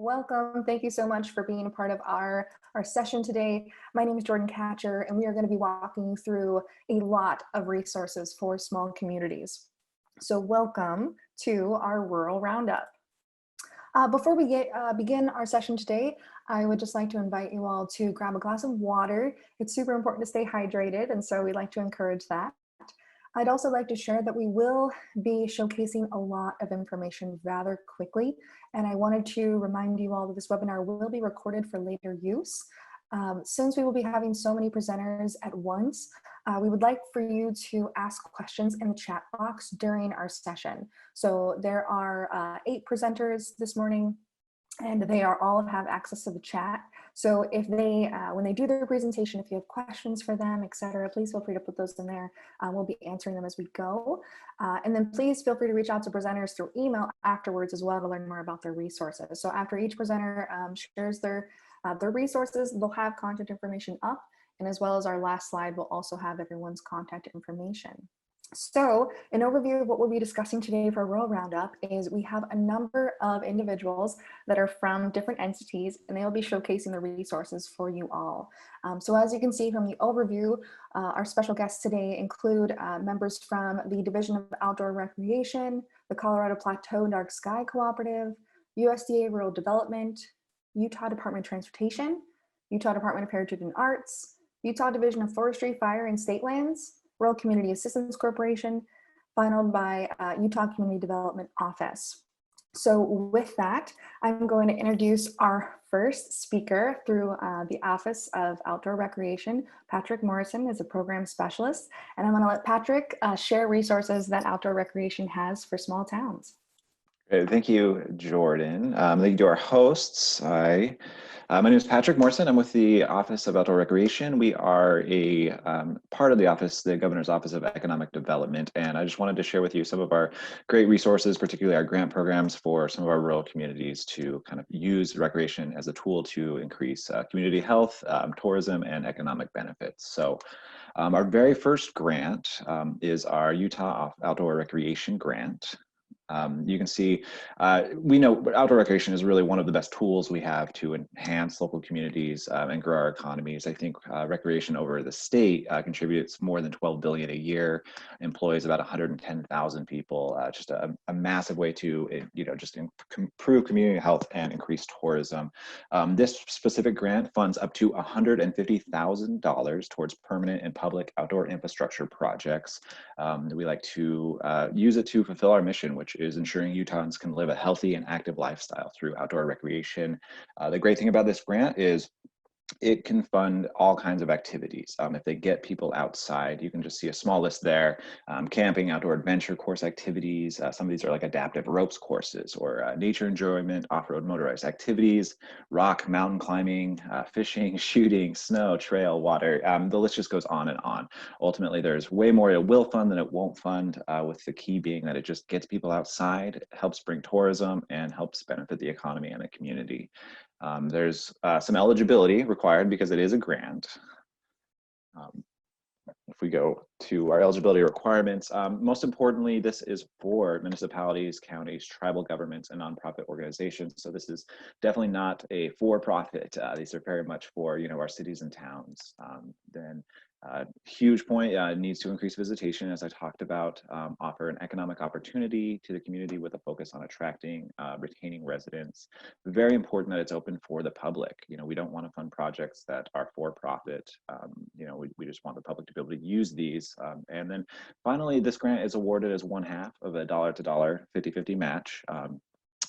Welcome. Thank you so much for being a part of our session today. My name is Jordan Catcher, and we are going to be walking you through a lot of resources for small communities. So welcome to our Rural Roundup. Before we begin our session today, I would just like to invite you all to grab a glass of water. It's super important to stay hydrated, and so we like to encourage that. I'd also like to share that we will be showcasing a lot of information rather quickly, and I wanted to remind you all that this webinar will be recorded for later use. Since we will be having so many presenters at once, we would like for you to ask questions in the chat box during our session. So there are 8 presenters this morning, and they are all have access to the chat. So if they, when they do their presentation, if you have questions for them, etc., please feel free to put those in there. We'll be answering them as we go. And then please feel free to reach out to presenters through email afterwards as well to learn more about their resources. So after each presenter shares their resources, they'll have contact information up. And as well as our last slide, we'll also have everyone's contact information. So an overview of what we'll be discussing today for Rural Roundup is we have a number of individuals that are from different entities, and they'll be showcasing the resources for you all. So as you can see from the overview, our special guests today include members from the Division of Outdoor Recreation, the Colorado Plateau Dark Sky Cooperative, USDA Rural Development, Utah Department of Transportation, Utah Department of Heritage and Arts, Utah Division of Forestry, Fire, and State Lands, Rural Community Assistance Corporation, followed by Utah Community Development Office. So with that, I'm going to introduce our first speaker through the Office of Outdoor Recreation. Patrick Morrison is a program specialist, and I'm going to let Patrick share resources that outdoor recreation has for small towns. Great. Thank you, Jordan. Thank you to our hosts. My name is Patrick Morrison. I'm with the Office of Outdoor Recreation. We are a part of the office, the Governor's Office of Economic Development, and I just wanted to share with you some of our great resources, particularly our grant programs for some of our rural communities to kind of use recreation as a tool to increase community health, tourism, and economic benefits. So our very first grant is our Utah Outdoor Recreation Grant. You can see, we know outdoor recreation is really one of the best tools we have to enhance local communities and grow our economies. I think recreation over the state contributes more than $12 billion a year, employs about 110,000 people. Just a massive way to, just improve community health and increase tourism. This specific grant funds up to $150,000 towards permanent and public outdoor infrastructure projects. We like to use it to fulfill our mission, which is ensuring Utahns can live a healthy and active lifestyle through outdoor recreation. The great thing about this grant is it can fund all kinds of activities. If they get people outside, you can just see a small list there. Camping, outdoor adventure course activities. Some of these are like adaptive ropes courses or nature enjoyment, off-road motorized activities, rock, mountain climbing, fishing, shooting, snow, trail, water. The list just goes on and on. Ultimately, there's way more it will fund than it won't fund, with the key being that it just gets people outside, helps bring tourism, and helps benefit the economy and the community. There's some eligibility required because it is a grant. If we go to our eligibility requirements, most importantly, this is for municipalities, counties, tribal governments, and nonprofit organizations. So this is definitely not a for-profit. These are very much for our cities and towns. Then huge point, needs to increase visitation, as I talked about, offer an economic opportunity to the community with a focus on attracting, retaining residents. Very important that it's open for the public. We don't want to fund projects that are for profit. We just want the public to be able to use these. And then finally, this grant is awarded as 1/2 of a dollar-to-dollar 50-50 match.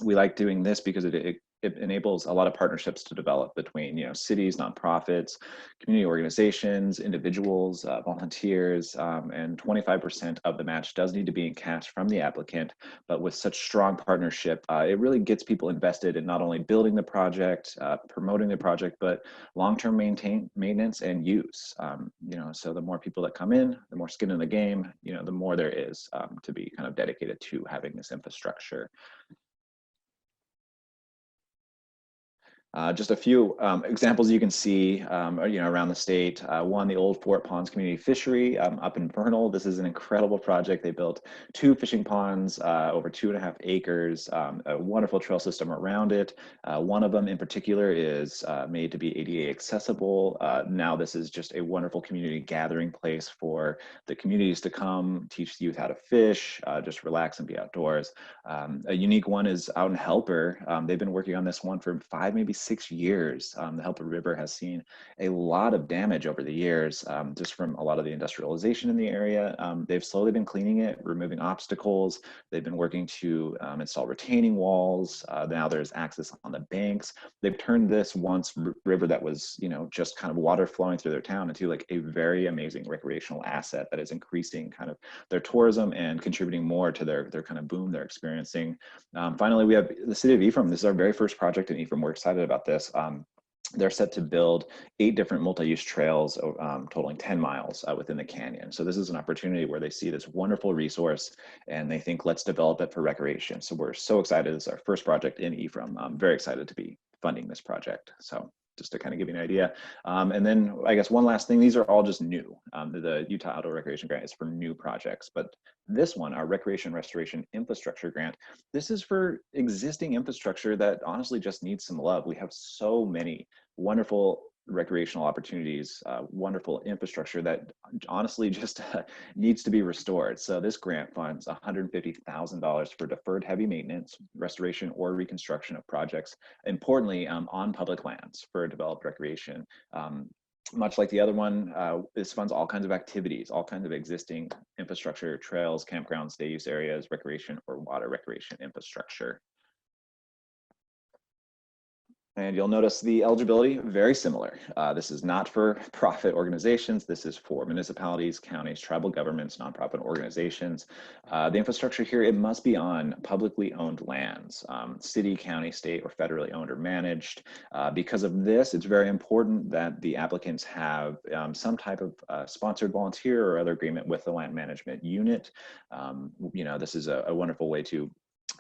We like doing this because it enables a lot of partnerships to develop between cities, nonprofits, community organizations, individuals, volunteers, and 25% of the match does need to be in cash from the applicant. But with such strong partnership, it really gets people invested in not only building the project, promoting the project, but long-term maintenance and use. So the more people that come in, the more skin in the game, the more there is to be kind of dedicated to having this infrastructure. Just a few examples you can see, around the state. One, the old Fort Ponds Community Fishery up in Vernal. This is an incredible project. They built 2 fishing ponds, over 2.5 acres, a wonderful trail system around it. One of them in particular is made to be ADA accessible. Now this is just a wonderful community gathering place for the communities to come, teach the youth how to fish, just relax and be outdoors. A unique one is out in Helper. They've been working on this one for 5, maybe 6 years. The Helper River has seen a lot of damage over the years, just from a lot of the industrialization in the area. They've slowly been cleaning it, removing obstacles. They've been working to install retaining walls. Now there's access on the banks. They've turned this once river that was, just kind of water flowing through their town into like a very amazing recreational asset that is increasing kind of their tourism and contributing more to their kind of boom they're experiencing. Finally, we have the city of Ephraim. This is our very first project in Ephraim. We're excited about this. They're set to build 8 different multi-use trails totaling 10 miles within the canyon. So this is an opportunity where they see this wonderful resource and they think, let's develop it for recreation. So we're so excited. This is our first project in Ephraim. I'm very excited to be funding this project. So just to kind of give you an idea. And then I guess one last thing, these are all just new. The Utah Outdoor Recreation Grant is for new projects, but this one, our Recreation Restoration Infrastructure Grant, this is for existing infrastructure that honestly just needs some love. We have so many wonderful recreational opportunities, wonderful infrastructure that honestly just needs to be restored. So this grant funds $150,000 for deferred heavy maintenance, restoration, or reconstruction of projects, importantly on public lands for developed recreation. Much like the other one, this funds all kinds of activities, all kinds of existing infrastructure, trails, campgrounds, day use areas, recreation, or water recreation infrastructure. And you'll notice the eligibility, very similar. This is not for profit organizations. This is for municipalities, counties, tribal governments, nonprofit organizations. The infrastructure here, it must be on publicly owned lands, city, county, state, or federally owned or managed. Because of this, it's very important that the applicants have some type of sponsored volunteer or other agreement with the land management unit. This is a wonderful way to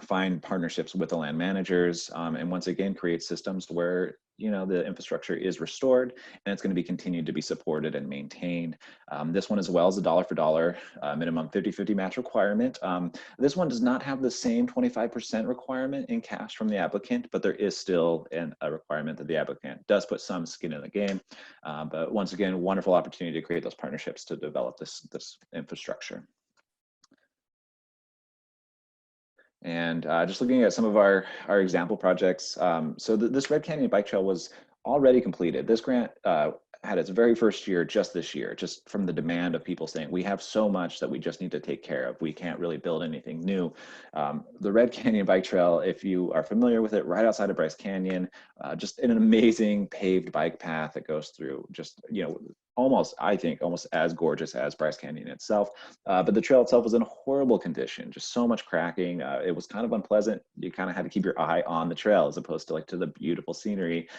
find partnerships with the land managers, and once again create systems where the infrastructure is restored and it's going to be continued to be supported and maintained. This one as well is a dollar for dollar minimum 50-50 match requirement. This one does not have the same 25% requirement in cash from the applicant, but there is still a requirement that the applicant does put some skin in the game. But once again, wonderful opportunity to create those partnerships to develop this infrastructure. And just looking at some of our example projects. So this Red Canyon Bike Trail was already completed. This grant had its very first year just this year, just from the demand of people saying, we have so much that we just need to take care of. We can't really build anything new. The Red Canyon Bike Trail, if you are familiar with it, right outside of Bryce Canyon, just an amazing paved bike path that goes through just, almost as gorgeous as Bryce Canyon itself. But the trail itself was in horrible condition, just so much cracking. It was kind of unpleasant. You kind of had to keep your eye on the trail as opposed to the beautiful scenery.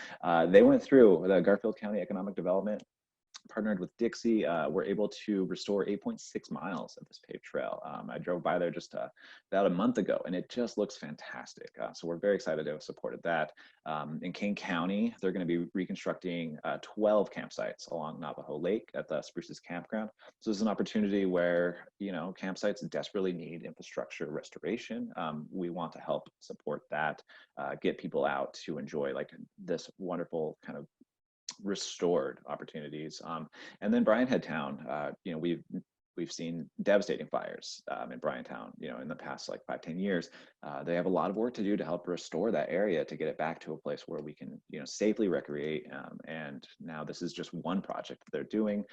They went through the Garfield County Economic Development, partnered with Dixie, were able to restore 8.6 miles of this paved trail. I drove by there just about a month ago, and it just looks fantastic. So we're very excited to have supported that. In Kane County, they're going to be reconstructing 12 campsites along Navajo Lake at the Spruces Campground. So this is an opportunity where, campsites desperately need infrastructure restoration. We want to help support that, get people out to enjoy this wonderful kind of restored opportunities. And then Bryan Head Town, we've seen devastating fires in Bryantown, in the past 5-10 years. They have a lot of work to do to help restore that area to get it back to a place where we can, safely recreate. And now this is just one project that they're doing.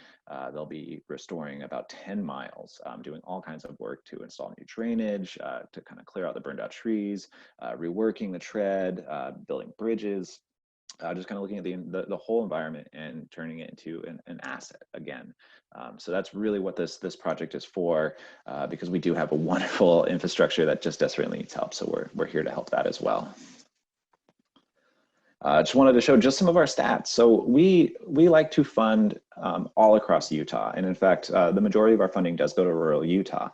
They'll be restoring about 10 miles, doing all kinds of work to install new drainage, to kind of clear out the burned out trees, reworking the tread, building bridges. Just kind of looking at the whole environment and turning it into an asset again. So that's really what this project is for, because we do have a wonderful infrastructure that just desperately needs help. So we're here to help that as well. Just wanted to show just some of our stats. So we like to fund all across Utah. And in fact, the majority of our funding does go to rural Utah.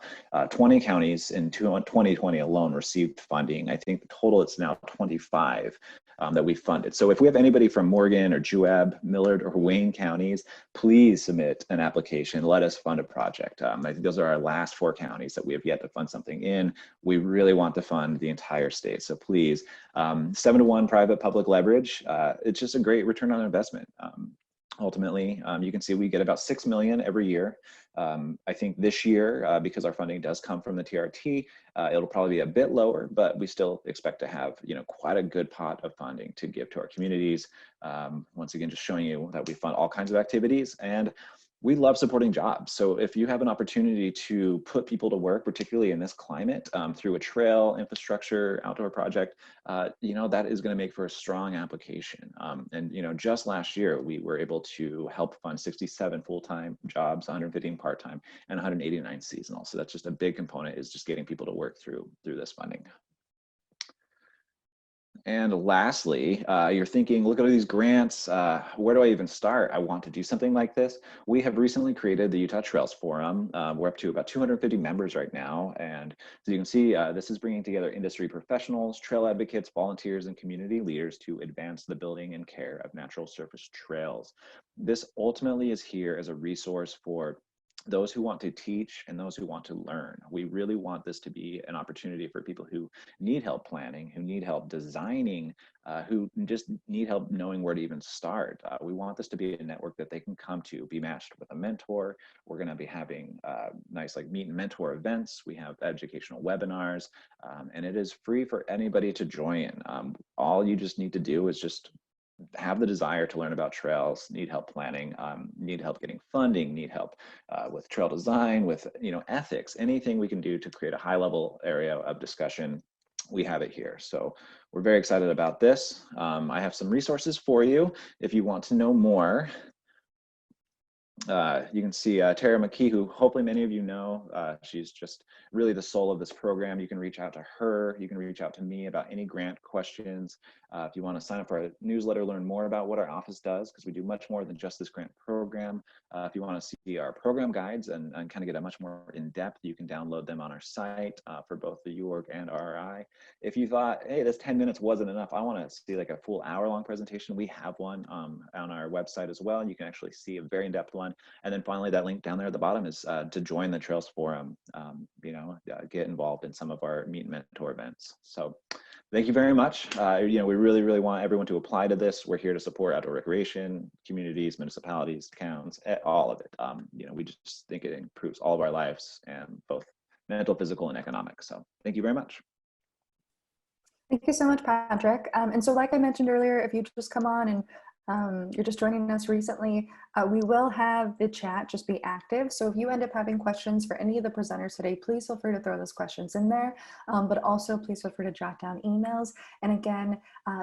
20 counties in 2020 alone received funding. I think the total it's now 25 that we funded. So if we have anybody from Morgan or Juab, Millard, or Wayne counties, please submit an application. Let us fund a project. I think those are our last 4 counties that we have yet to fund something in. We really want to fund the entire state. So please, 7-to-1 private-public leverage. It's just a great return on investment. Ultimately, you can see we get about $6 million every year. I think this year, because our funding does come from the TRT, it'll probably be a bit lower, but we still expect to have, quite a good pot of funding to give to our communities. Once again, just showing you that we fund all kinds of activities, and we love supporting jobs. So if you have an opportunity to put people to work, particularly in this climate, through a trail, infrastructure, outdoor project, that is going to make for a strong application. And just last year, we were able to help fund 67 full-time jobs, 115 part-time, and 189 seasonal. So that's just a big component, is just getting people to work through this funding. And lastly, you're thinking, look at all these grants. Where do I even start? I want to do something like this. We have recently created the Utah Trails Forum. We're up to about 250 members right now. And so you can see this is bringing together industry professionals, trail advocates, volunteers, and community leaders to advance the building and care of natural surface trails. This ultimately is here as a resource for those who want to teach and those who want to learn. We really want this to be an opportunity for people who need help planning, who need help designing, who just need help knowing where to even start. We want this to be a network that they can come to, be matched with a mentor. We're going to be having nice meet and mentor events. We have educational webinars, and it is free for anybody to join. All you just need to do is just have the desire to learn about trails, need help planning, need help getting funding, need help with trail design, with ethics, anything we can do to create a high level area of discussion, we have it here. So we're very excited about this. I have some resources for you if you want to know more. You can see Tara McKee, who hopefully many of you know. She's just really the soul of this program. You can reach out to her. You can reach out to me about any grant questions. If you want to sign up for our newsletter, learn more about what our office does, because we do much more than just this grant program. If you want to see our program guides and kind of get a much more in-depth, you can download them on our site for both the UORG and RRI. If you thought, hey, this 10 minutes wasn't enough, I want to see a full hour-long presentation, we have one on our website as well. You can actually see a very in-depth one. And then finally, that link down there at the bottom is to join the Trails Forum, get involved in some of our meet and mentor events. So thank you very much. We really, really want everyone to apply to this. We're here to support outdoor recreation, communities, municipalities, towns, all of it. We just think it improves all of our lives, and both mental, physical, and economic. So thank you very much. Thank you so much, Patrick. And so like I mentioned earlier, if you just come on and you're just joining us recently, we will have the chat just be active. So if you end up having questions for any of the presenters today, please feel free to throw those questions in there, but also please feel free to jot down emails. And again,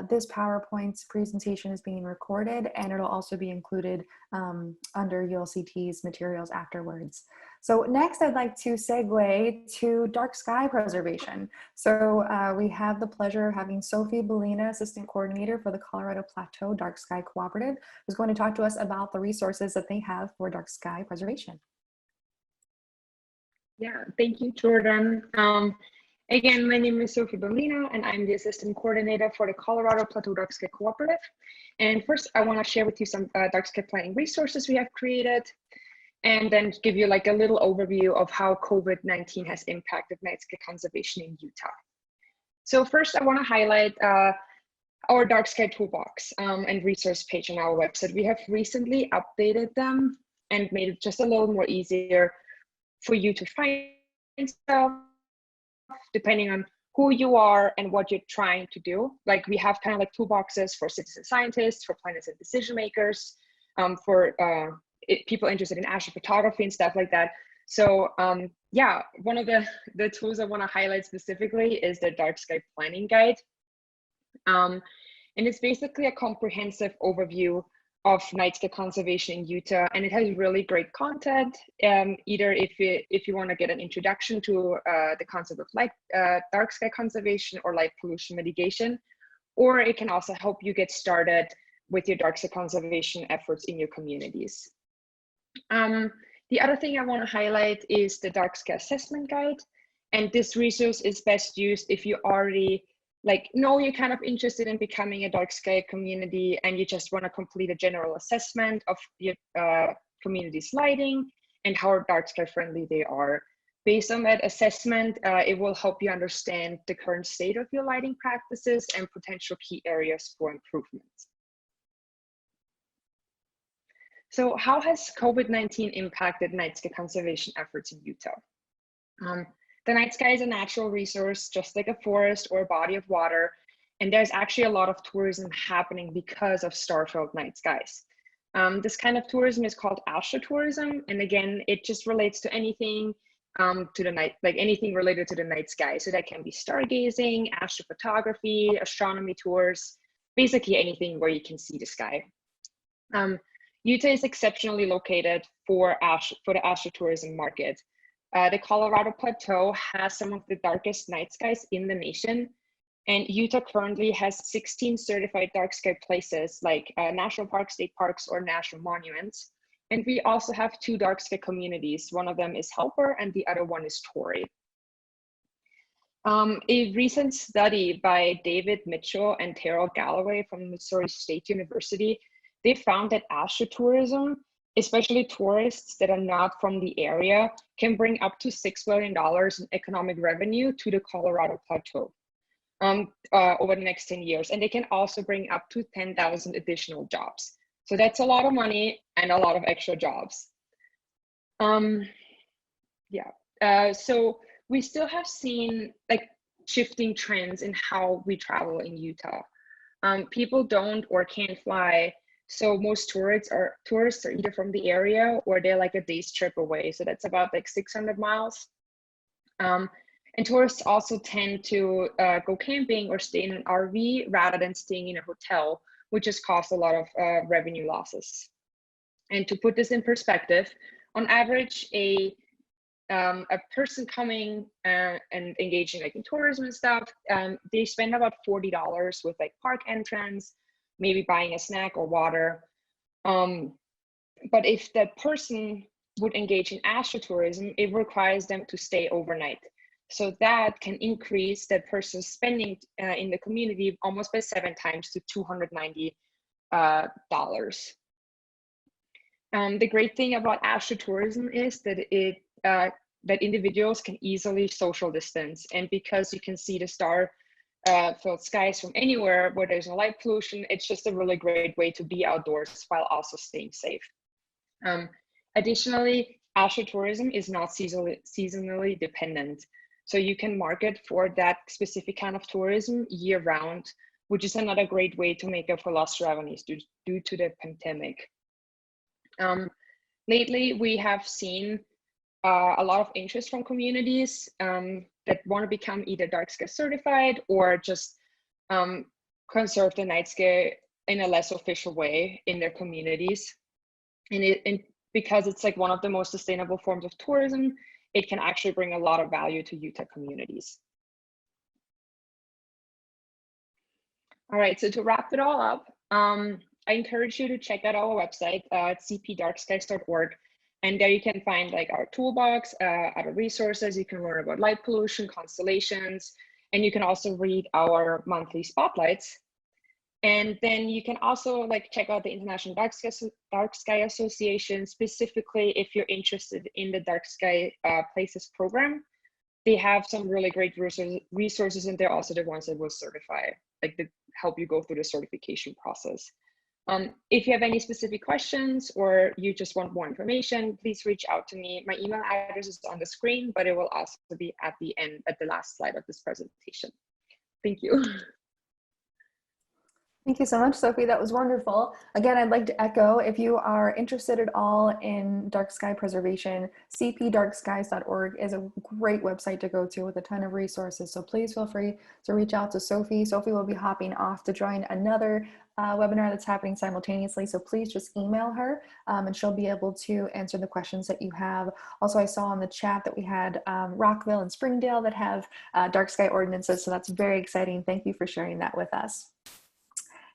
this PowerPoint presentation is being recorded, and it'll also be included under ULCT's materials afterwards. So next, I'd like to segue to dark sky preservation. So we have the pleasure of having Sophie Bellina, Assistant Coordinator for the Colorado Plateau Dark Sky Cooperative, who's going to talk to us about the resources that they have for dark sky preservation. Yeah, thank you, Jordan. Again, my name is Sophie Bellina, and I'm the Assistant Coordinator for the Colorado Plateau Dark Sky Cooperative. And first, I want to share with you some dark sky planning resources we have created, and then give you a little overview of how COVID-19 has impacted night sky conservation in Utah. So first, I want to highlight our dark sky toolbox and resource page on our website. We have recently updated them and made it just a little more easier for you to find stuff, depending on who you are and what you're trying to do. We have kind of toolboxes for citizen scientists, for planners and decision makers, for people interested in astrophotography and stuff like that. So yeah, one of the tools I want to highlight specifically is the Dark Sky Planning Guide. And it's basically a comprehensive overview of night sky conservation in Utah, and it has really great content. Either if you want to get an introduction to the concept of dark sky conservation or light pollution mitigation, or it can also help you get started with your dark sky conservation efforts in your communities. The other thing I want to highlight is the Dark Sky Assessment Guide, and this resource is best used if you already like know you're kind of interested in becoming a dark sky community and you just want to complete a general assessment of your community's lighting and how dark sky friendly they are. Based on that assessment, it will help you understand the current state of your lighting practices and potential key areas for improvements. So how has COVID-19 impacted night sky conservation efforts in Utah? The night sky is a natural resource, just like a forest or a body of water. And there's actually a lot of tourism happening because of star-filled night skies. This kind of tourism is called astrotourism. And again, it just relates to anything to the night, like anything related to the night sky. So that can be stargazing, astrophotography, astronomy tours, basically anything where you can see the sky. Utah is exceptionally located for the astrotourism market. The Colorado Plateau has some of the darkest night skies in the nation, and Utah currently has 16 certified dark sky places like national parks, state parks, or national monuments. And we also have 2 dark sky communities. One of them is Helper and the other one is Torrey. A recent study by David Mitchell and Terrell Galloway from Missouri State University, they found that astrotourism, especially tourists that are not from the area, can bring up to $6 billion in economic revenue to the Colorado Plateau over the next 10 years. And they can also bring up to 10,000 additional jobs. So that's a lot of money and a lot of extra jobs. So we still have seen like shifting trends in how we travel in Utah. People don't or can't fly. So most tourists are either from the area or they're like a day's trip away. So that's about like 600 miles. And tourists also tend to go camping or stay in an RV rather than staying in a hotel, which has caused a lot of revenue losses. And to put this in perspective, on average, a person coming and engaging like in tourism and stuff, they spend about $40 with like park entrance, maybe buying a snack or water. But if that person would engage in astrotourism, it requires them to stay overnight. So that can increase that person's spending in the community almost by 7 times to $290. The great thing about astrotourism is that that individuals can easily social distance, and because you can see the star-filled skies from anywhere where there's no light pollution, it's just a really great way to be outdoors while also staying safe. Additionally, astrotourism is not seasonally dependent. So you can market for that specific kind of tourism year round, which is another great way to make up for lost revenues due to the pandemic. Lately, we have seen a lot of interest from communities that want to become either dark sky certified or just conserve the night sky in a less official way in their communities. And because it's like one of the most sustainable forms of tourism, it can actually bring a lot of value to Utah communities. All right, so to wrap it all up, I encourage you to check out our website at cpdarkskies.org. And there you can find like our toolbox, other resources. You can learn about light pollution, constellations, and you can also read our monthly spotlights. And then you can also like check out the International Dark Sky Association, specifically if you're interested in the Dark Sky Places program. They have some really great resources, and they're also the ones that will certify, like to help you go through the certification process. If you have any specific questions or you just want more information, please reach out to me. My email address is on the screen, but it will also be at the end, at the last slide of this presentation. Thank you. Thank you so much, Sophie. That was wonderful. Again, I'd like to echo, if you are interested at all in dark sky preservation, cpdarkskies.org is a great website to go to with a ton of resources. So please feel free to reach out to Sophie. Sophie will be hopping off to join another webinar that's happening simultaneously. So please just email her and she'll be able to answer the questions that you have. Also, I saw in the chat that we had Rockville and Springdale that have dark sky ordinances. So that's very exciting. Thank you for sharing that with us.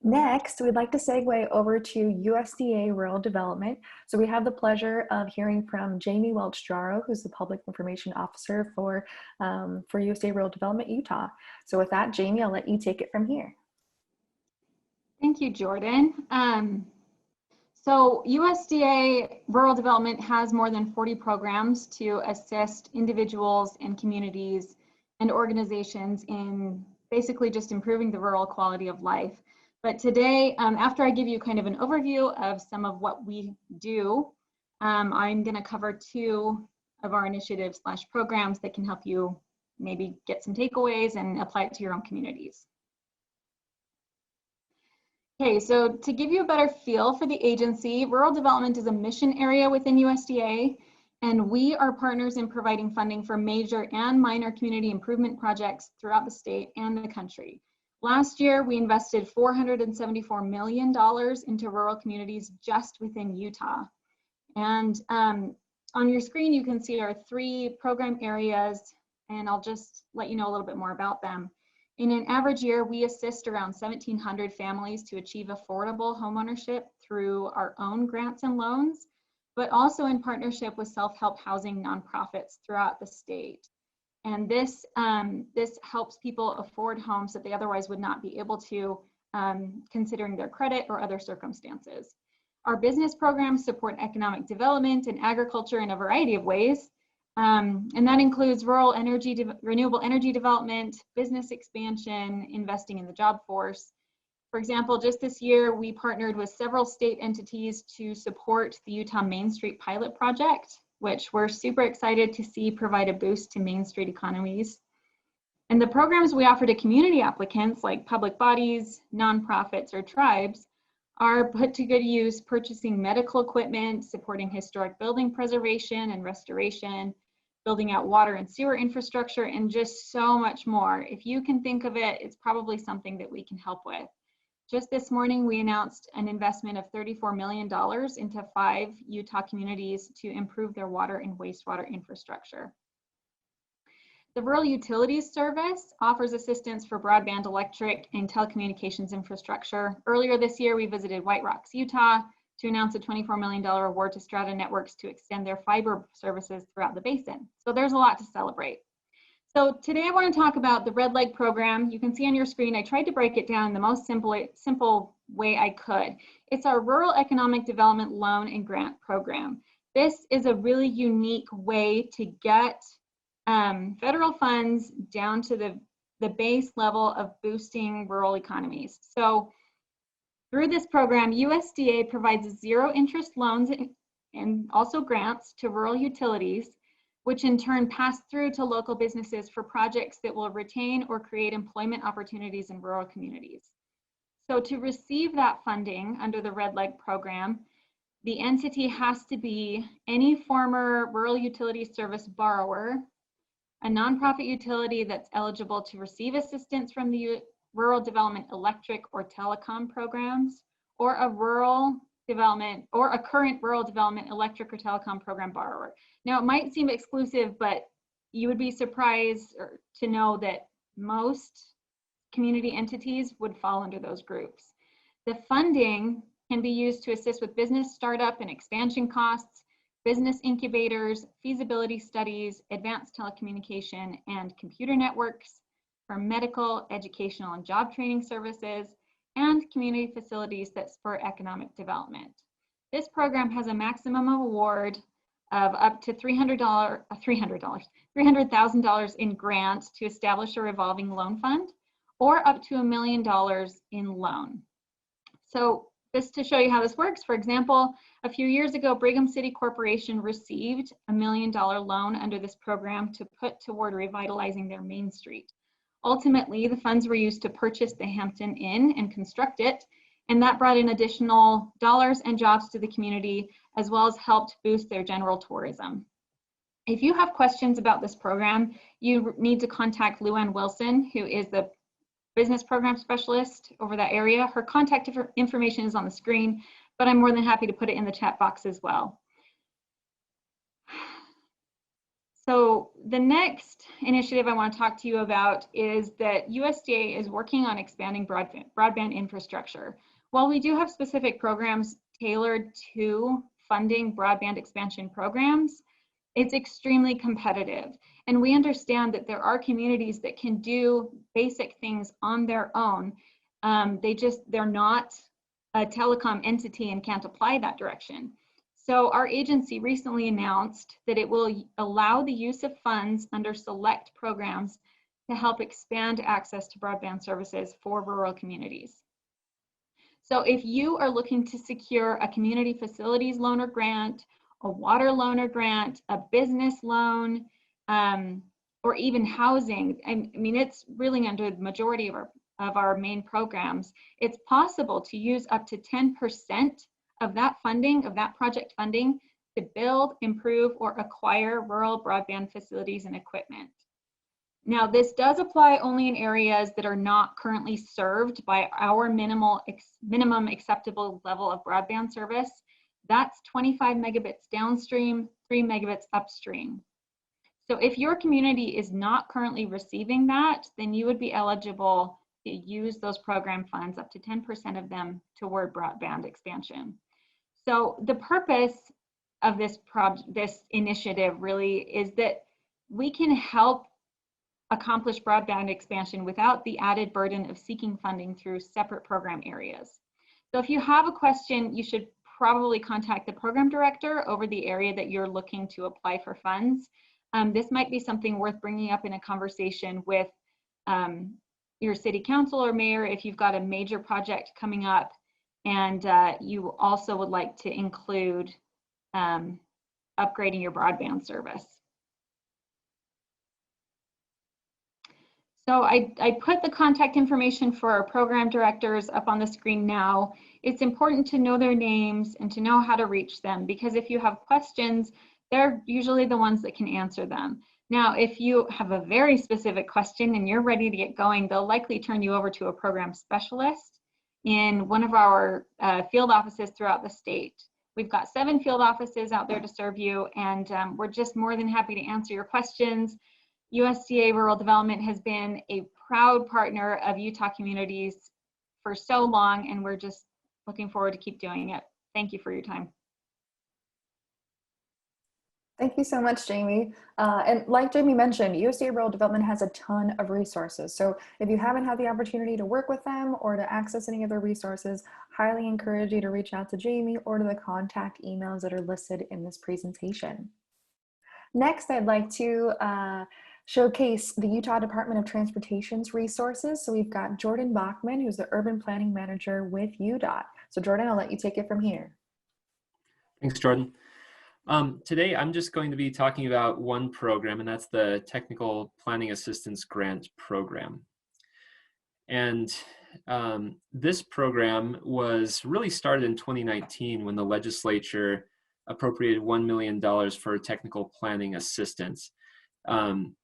Next, we'd like to segue over to USDA Rural Development. So we have the pleasure of hearing from Jamie Welch-Jaro, who's the Public Information Officer for USDA Rural Development Utah. So with that, Jamie, I'll let you take it from here. Thank you, Jordan. So USDA Rural Development has more than 40 programs to assist individuals and communities and organizations in basically just improving the rural quality of life. But today, after I give you kind of an overview of some of what we do, I'm going to cover two of our initiatives / programs that can help you maybe get some takeaways and apply it to your own communities. Okay, so to give you a better feel for the agency, rural development is a mission area within USDA, and we are partners in providing funding for major and minor community improvement projects throughout the state and the country. Last year, we invested $474 million into rural communities just within Utah. And on your screen, you can see our 3 program areas, and I'll just let you know a little bit more about them. In an average year, we assist around 1,700 families to achieve affordable homeownership through our own grants and loans, but also in partnership with self-help housing nonprofits throughout the state. And this helps people afford homes that they otherwise would not be able to, considering their credit or other circumstances. Our business programs support economic development and agriculture in a variety of ways. And that includes rural energy, renewable energy development, business expansion, investing in the job force. For example, just this year, we partnered with several state entities to support the Utah Main Street Pilot Project, which we're super excited to see provide a boost to Main Street economies. And the programs we offer to community applicants like public bodies, nonprofits, or tribes are put to good use purchasing medical equipment, supporting historic building preservation and restoration, building out water and sewer infrastructure, and just so much more. If you can think of it, it's probably something that we can help with. Just this morning, we announced an investment of $34 million into 5 Utah communities to improve their water and wastewater infrastructure. The Rural Utilities Service offers assistance for broadband, electric, and telecommunications infrastructure. Earlier this year, we visited White Rocks, Utah, to announce a $24 million award to Strata Networks to extend their fiber services throughout the basin. So there's a lot to celebrate. So today I want to talk about the Red Leg program. You can see on your screen, I tried to break it down in the most simple way I could. It's our Rural Economic Development Loan and Grant Program. This is a really unique way to get federal funds down to the base level of boosting rural economies. So through this program, USDA provides 0 interest loans and also grants to rural utilities, which in turn pass through to local businesses for projects that will retain or create employment opportunities in rural communities. So to receive that funding under the Red Leg program, the entity has to be any former rural utility service borrower, a nonprofit utility that's eligible to receive assistance from the Rural Development Electric or Telecom programs, or a current Rural Development Electric or Telecom program borrower. Now, it might seem exclusive, but you would be surprised to know that most community entities would fall under those groups. The funding can be used to assist with business startup and expansion costs, business incubators, feasibility studies, advanced telecommunication and computer networks, for medical, educational, and job training services, and community facilities that spur economic development. This program has a maximum award of up to $300,000 in grants to establish a revolving loan fund, or up to $1 million in loan. So just to show you how this works, for example, a few years ago, Brigham City Corporation received a $1 million loan under this program to put toward revitalizing their Main Street. Ultimately, the funds were used to purchase the Hampton Inn and construct it, and that brought in additional dollars and jobs to the community, as well as helped boost their general tourism. If you have questions about this program, you need to contact Luann Wilson, who is the business program specialist over that area. Her contact information is on the screen, but I'm more than happy to put it in the chat box as well. So the next initiative I want to talk to you about is that USDA is working on expanding broadband infrastructure. While we do have specific programs tailored to funding broadband expansion programs, it's extremely competitive. And we understand that there are communities that can do basic things on their own. They're not a telecom entity and can't apply that direction. So our agency recently announced that it will allow the use of funds under select programs to help expand access to broadband services for rural communities. So if you are looking to secure a community facilities loan or grant, a water loan or grant, a business loan, or even housing, I mean, it's really under the majority of our main programs, it's possible to use up to 10% of that funding, of that project funding, to build, improve, or acquire rural broadband facilities and equipment. Now, this does apply only in areas that are not currently served by our minimum acceptable level of broadband service. That's 25 megabits downstream, 3 megabits upstream. So if your community is not currently receiving that, then you would be eligible to use those program funds, up to 10% of them, toward broadband expansion. So the purpose of this initiative really is that we can help accomplish broadband expansion without the added burden of seeking funding through separate program areas. So if you have a question, you should probably contact the program director over the area that you're looking to apply for funds. This might be something worth bringing up in a conversation with your city council or mayor if you've got a major project coming up and you also would like to include upgrading your broadband service. So I put the contact information for our program directors up on the screen now. It's important to know their names and to know how to reach them, because if you have questions, they're usually the ones that can answer them. Now, if you have a very specific question and you're ready to get going, they'll likely turn you over to a program specialist in one of our field offices throughout the state. We've got 7 field offices out there to serve you, and we're just more than happy to answer your questions. USDA Rural Development has been a proud partner of Utah communities for so long, and we're just looking forward to keep doing it. Thank you for your time. Thank you so much, Jamie. And like Jamie mentioned, USDA Rural Development has a ton of resources. So if you haven't had the opportunity to work with them or to access any of their resources, highly encourage you to reach out to Jamie or to the contact emails that are listed in this presentation. Next, I'd like to showcase the Utah Department of Transportation's resources. So we've got Jordan Bachman, who's the Urban Planning Manager with UDOT. So Jordan, I'll let you take it from here. Thanks, Jordan. Today, I'm just going to be talking about one program, and that's the Technical Planning Assistance Grant Program. And this program was really started in 2019 when the legislature appropriated $1 million for technical planning assistance. And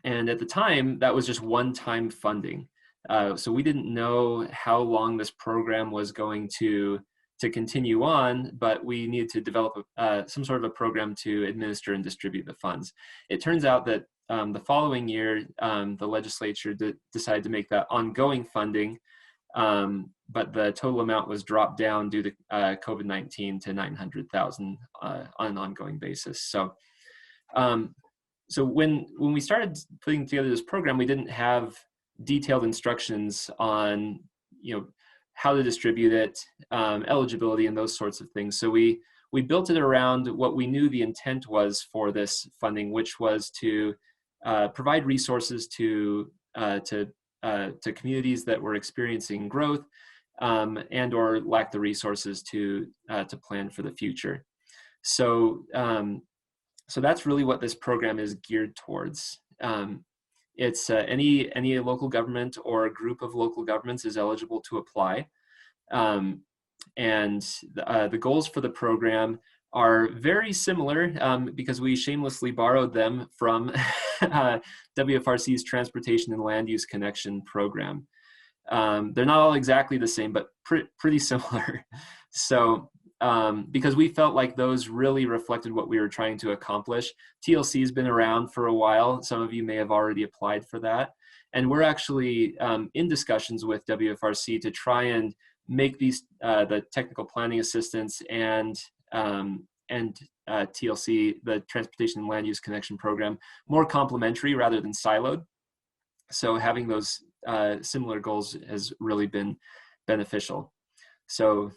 at the time, that was just one-time funding. So we didn't know how long this program was going to continue on, but we needed to develop some sort of a program to administer and distribute the funds. It turns out that the following year, the legislature decided to make that ongoing funding, but the total amount was dropped down due to COVID-19 to $900,000 on an ongoing basis. So, so when we started putting together this program, we didn't have detailed instructions on, how to distribute it, eligibility, and those sorts of things. So we built it around what we knew the intent was for this funding, which was to provide resources to communities that were experiencing growth and or lack the resources to plan for the future. So so that's really what this program is geared towards. It's any local government or a group of local governments is eligible to apply. And the goals for the program are very similar because we shamelessly borrowed them from WFRC's Transportation and Land Use Connection program. They're not all exactly the same, but pretty similar. So because we felt like those really reflected what we were trying to accomplish. TLC has been around for a while. Some of you may have already applied for that. And we're actually in discussions with WFRC to try and make these, the technical planning assistance and TLC, the Transportation and Land Use Connection Program, more complementary rather than siloed. So having those similar goals has really been beneficial. So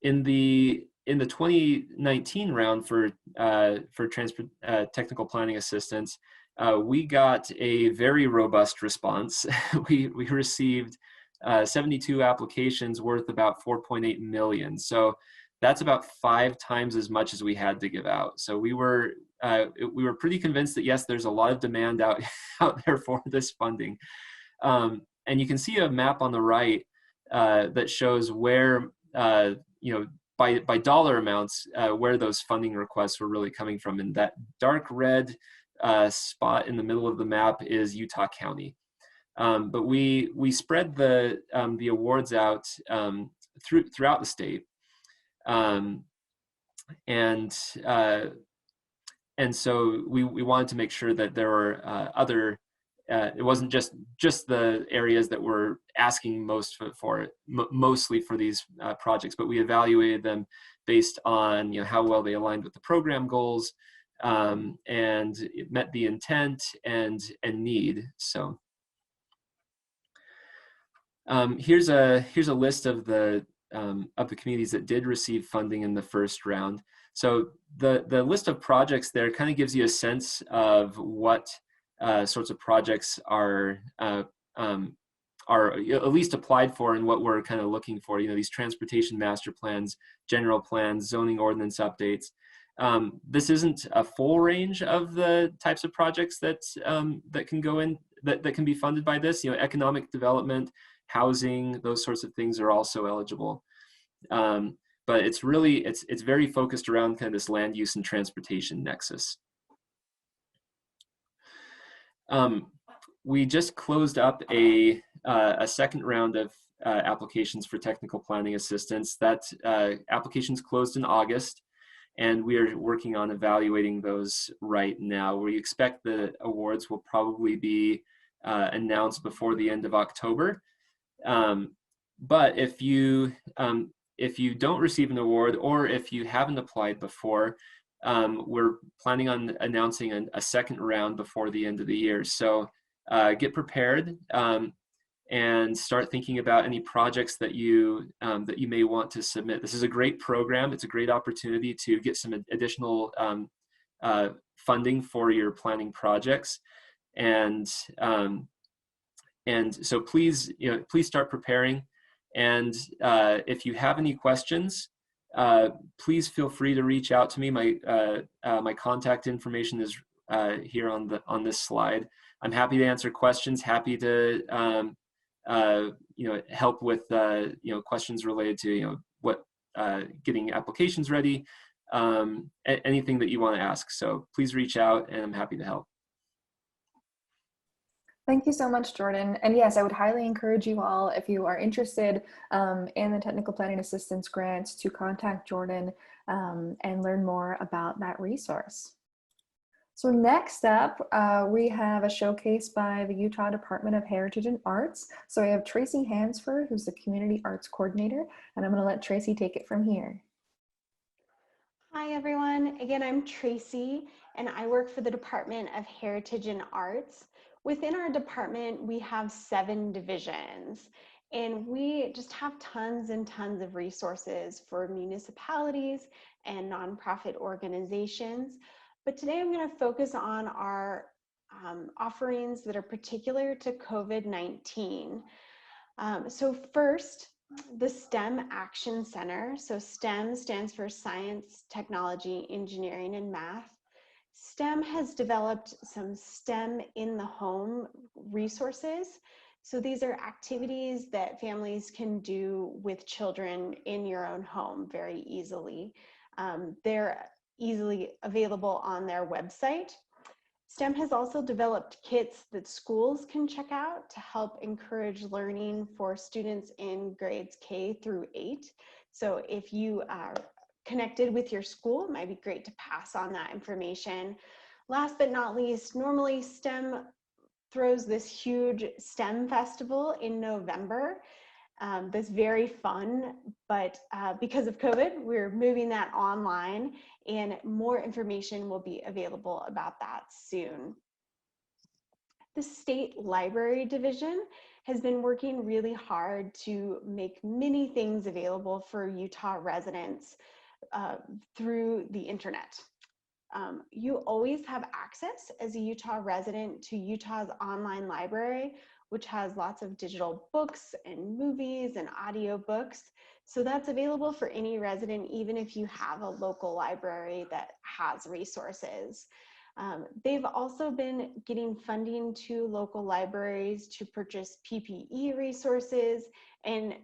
in the 2019 round for technical planning assistance, we got a very robust response. we received 72 applications worth about 4.8 million. So that's about 5 times as much as we had to give out. So we were pretty convinced that yes, there's a lot of demand out there for this funding. And you can see a map on the right that shows where by dollar amounts where those funding requests were really coming from. And that dark red spot in the middle of the map is Utah County. But we spread the awards out throughout the state. And so we wanted to make sure that there were other, it wasn't just the areas that were asking mostly for these projects, but we evaluated them based on how well they aligned with the program goals, and it met the intent and need. So here's a list of the communities that did receive funding in the first round. So the list of projects there kind of gives you a sense of what sorts of projects are at least applied for and what we're kind of looking for. These transportation master plans, general plans, zoning ordinance updates. This isn't a full range of the types of projects that can go in, that can be funded by this. Economic development, housing, those sorts of things are also eligible. But it's really, it's very focused around kind of this land use and transportation nexus. We just closed up a second round of applications for technical planning assistance. That applications closed in August, and we are working on evaluating those right now. We expect the awards will probably be announced before the end of October. But if you don't receive an award, or if you haven't applied before, we're planning on announcing a second round before the end of the year. So get prepared and start thinking about any projects that you may want to submit. This is a great program. It's a great opportunity to get some additional funding for your planning projects, and so please start preparing. And if you have any questions, please feel free to reach out to me. My contact information is here on this slide. I'm happy to answer questions. Happy to help with questions related to what getting applications ready, anything that you want to ask. So please reach out, and I'm happy to help. Thank you so much, Jordan. And yes, I would highly encourage you all, if you are interested in the Technical Planning Assistance Grant, to contact Jordan and learn more about that resource. So next up, we have a showcase by the Utah Department of Heritage and Arts. So I have Tracy Hansford, who's the Community Arts Coordinator, and I'm going to let Tracy take it from here. Hi, everyone. Again, I'm Tracy, and I work for the Department of Heritage and Arts. Within our department, we have 7 divisions, and we just have tons and tons of resources for municipalities and nonprofit organizations. But today I'm going to focus on our offerings that are particular to COVID-19. So first, the STEM Action Center. So STEM stands for Science, Technology, Engineering, and Math. STEM has developed some STEM in the home resources. So these are activities that families can do with children in your own home very easily. They're easily available on their website. STEM has also developed kits that schools can check out to help encourage learning for students in grades K through 8. So if you are connected with your school, it might be great to pass on that information. Last but not least, normally STEM throws this huge STEM festival in November. That's very fun, but because of COVID, we're moving that online, and more information will be available about that soon. The State Library Division has been working really hard to make many things available for Utah residents through the internet. You always have access as a Utah resident to Utah's online library, which has lots of digital books and movies and audiobooks. So that's available for any resident, even if you have a local library that has resources. They've also been getting funding to local libraries to purchase PPE resources and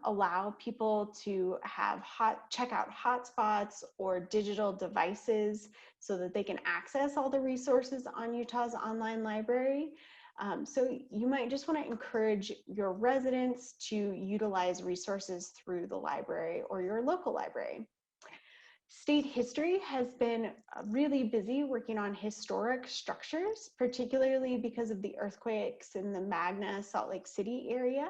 allow people to have check out hotspots or digital devices so that they can access all the resources on Utah's online library. So you might just want to encourage your residents to utilize resources through the library or your local library. State history has been really busy working on historic structures, particularly because of the earthquakes in the Magna Salt Lake City area.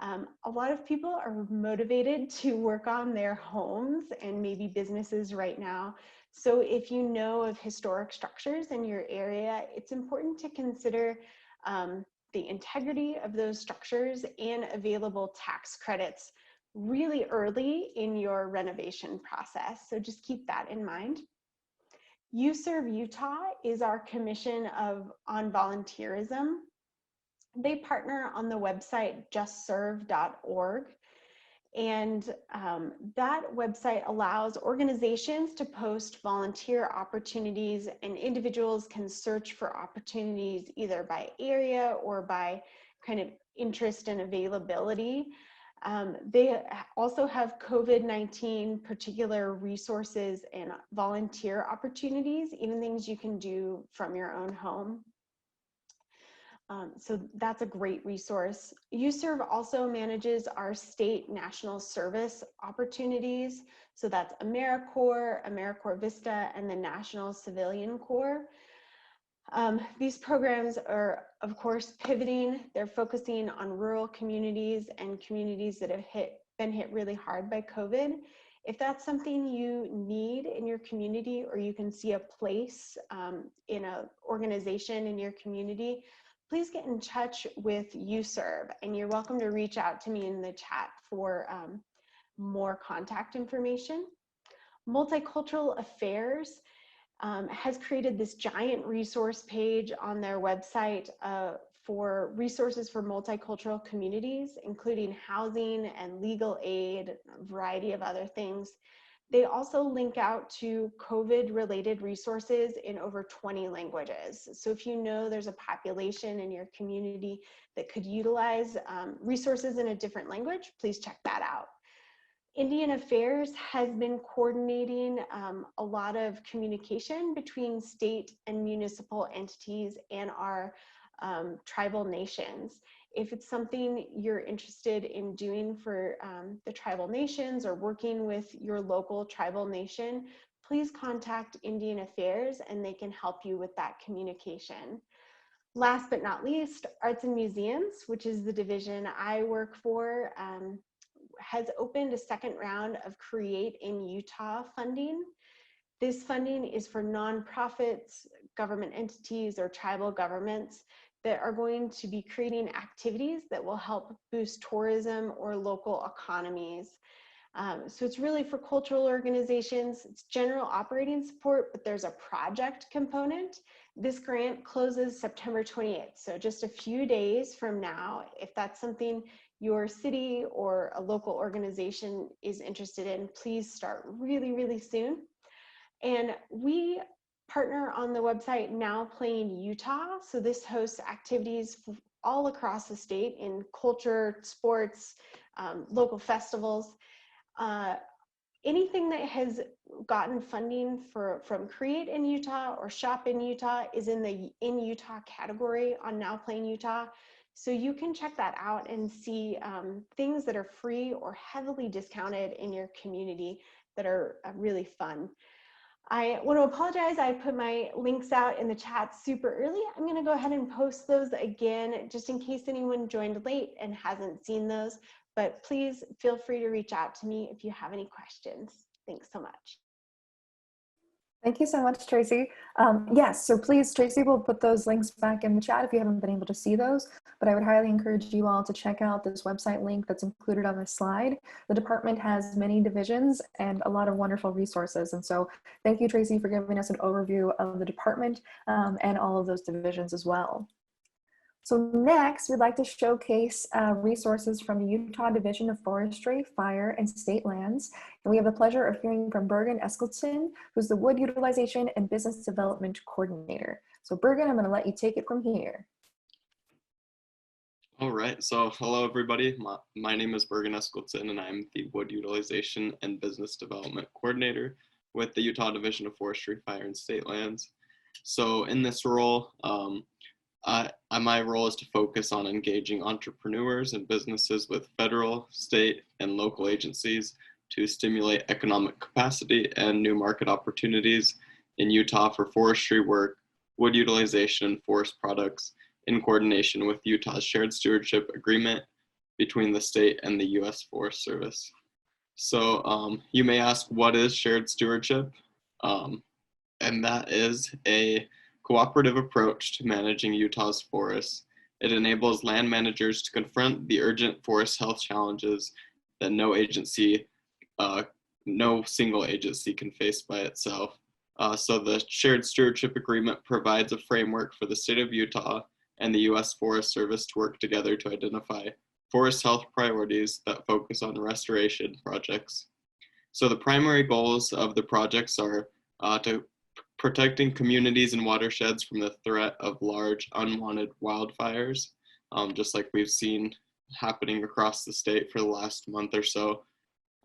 A lot of people are motivated to work on their homes and maybe businesses right now. So if you know of historic structures in your area, it's important to consider the integrity of those structures and available tax credits really early in your renovation process. So just keep that in mind. UServe Utah is our commission on volunteerism. They partner on the website justserve.org. And that website allows organizations to post volunteer opportunities, and individuals can search for opportunities either by area or by kind of interest and availability. They also have COVID-19 particular resources and volunteer opportunities, even things you can do from your own home. So that's a great resource. UServe also manages our state national service opportunities. So that's AmeriCorps, AmeriCorps Vista, and the National Civilian Corps. These programs are, of course, pivoting. They're focusing on rural communities and communities that have been hit really hard by COVID. If that's something you need in your community, or you can see a place in an organization in your community, please get in touch with UServe, and you're welcome to reach out to me in the chat for more contact information. Multicultural Affairs has created this giant resource page on their website for resources for multicultural communities, including housing and legal aid, a variety of other things. They also link out to COVID-related resources in over 20 languages. So if you know there's a population in your community that could utilize resources in a different language, please check that out. Indian Affairs has been coordinating a lot of communication between state and municipal entities and our tribal nations. If it's something you're interested in doing for the tribal nations or working with your local tribal nation, please contact Indian Affairs and they can help you with that communication. Last but not least, Arts and Museums, which is the division I work for, has opened a second round of Create in Utah funding. This funding is for nonprofits, government entities, or tribal governments that are going to be creating activities that will help boost tourism or local economies. So it's really for cultural organizations. It's general operating support, but there's a project component. This grant closes September 28th, so just a few days from now. If that's something your city or a local organization is interested in, please start really, really soon. And we partner on the website Now Playing Utah. So this hosts activities all across the state in culture, sports, local festivals. anything that has gotten funding from Create in Utah or Shop in Utah is in the In Utah category on Now Playing Utah. So you can check that out and see things that are free or heavily discounted in your community that are really fun. I want to apologize. I put my links out in the chat super early. I'm going to go ahead and post those again, just in case anyone joined late and hasn't seen those. But please feel free to reach out to me if you have any questions. Thanks so much. Thank you so much, Tracy. Yes, so please, Tracy will put those links back in the chat if you haven't been able to see those, but I would highly encourage you all to check out this website link that's included on this slide. The department has many divisions and a lot of wonderful resources. And so thank you, Tracy, for giving us an overview of the department and all of those divisions as well. So next, we'd like to showcase resources from the Utah Division of Forestry, Fire, and State Lands. And we have the pleasure of hearing from Bergen Eskildsen, who's the Wood Utilization and Business Development Coordinator. So Bergen, I'm gonna let you take it from here. All right, so hello everybody. My name is Bergen Eskildsen and I'm the Wood Utilization and Business Development Coordinator with the Utah Division of Forestry, Fire, and State Lands. So in this role, my role is to focus on engaging entrepreneurs and businesses with federal, state, and local agencies to stimulate economic capacity and new market opportunities in Utah for forestry work, wood utilization, and forest products in coordination with Utah's Shared Stewardship Agreement between the state and the U.S. Forest Service. So you may ask, what is shared stewardship? And that is a cooperative approach to managing Utah's forests. It enables land managers to confront the urgent forest health challenges that no single agency can face by itself. So the Shared Stewardship Agreement provides a framework for the state of Utah and the U.S. Forest Service to work together to identify forest health priorities that focus on restoration projects. So the primary goals of the projects are protecting communities and watersheds from the threat of large unwanted wildfires, just like we've seen happening across the state for the last month or so.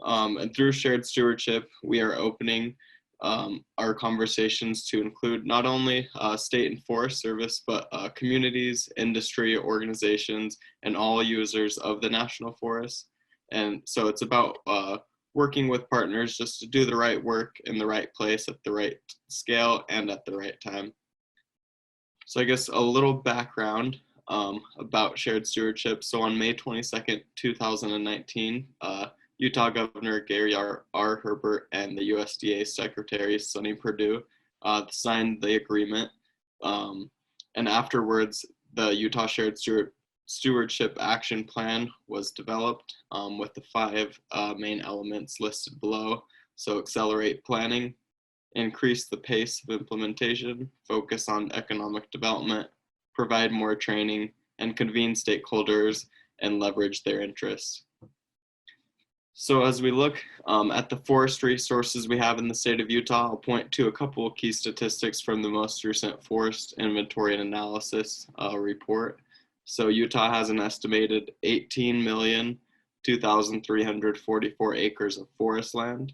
And through shared stewardship, we are opening our conversations to include not only state and forest service, but communities, industry, organizations, and all users of the national forest. And so it's about working with partners just to do the right work in the right place at the right scale and at the right time. So I guess a little background about shared stewardship. So on May 22nd, 2019, Utah Governor Gary R. Herbert and the USDA Secretary Sonny Perdue signed the agreement. And afterwards, the Utah Shared Stewardship Action Plan was developed with the 5 main elements listed below. So accelerate planning, increase the pace of implementation, focus on economic development, provide more training, and convene stakeholders and leverage their interests. So as we look at the forest resources we have in the state of Utah, I'll point to a couple of key statistics from the most recent Forest Inventory and Analysis report. So Utah has an estimated 18,002,344 acres of forest land.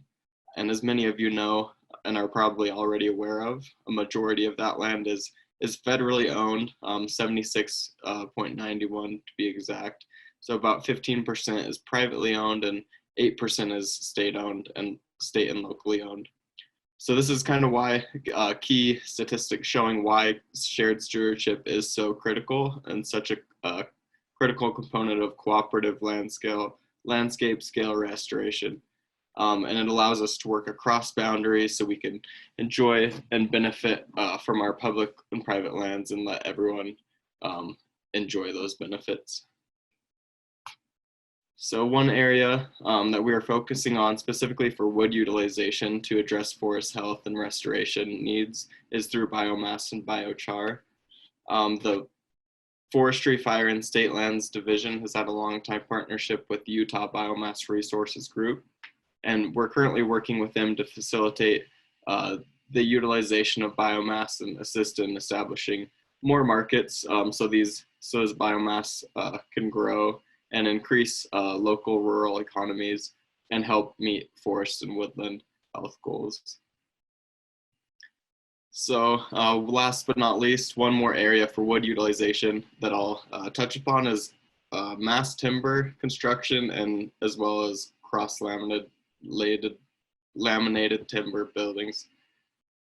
And as many of you know and are probably already aware of, a majority of that land is federally owned, 76.91 to be exact. So about 15% is privately owned and 8% is state owned and state and locally owned. So this is kind of why key statistics showing why shared stewardship is so critical and such a critical component of cooperative landscape scale restoration. And it allows us to work across boundaries so we can enjoy and benefit from our public and private lands and let everyone enjoy those benefits. So one area that we are focusing on specifically for wood utilization to address forest health and restoration needs is through biomass and biochar. The Forestry, Fire, and State Lands Division has had a long-time partnership with the Utah Biomass Resources Group, and we're currently working with them to facilitate the utilization of biomass and assist in establishing more markets so as biomass can grow and increase local rural economies and help meet forest and woodland health goals. So last but not least, one more area for wood utilization that I'll touch upon is mass timber construction, and as well as laminated timber buildings.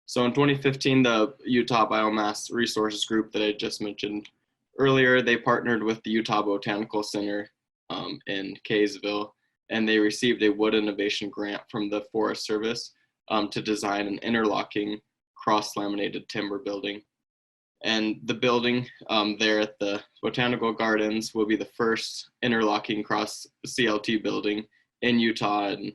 So in 2015, the Utah Biomass Resources Group that I just mentioned earlier, they partnered with the Utah Botanical Center in Kaysville, and they received a wood innovation grant from the Forest Service to design an interlocking cross-laminated timber building. And the building there at the Botanical Gardens will be the first interlocking cross CLT building in Utah, and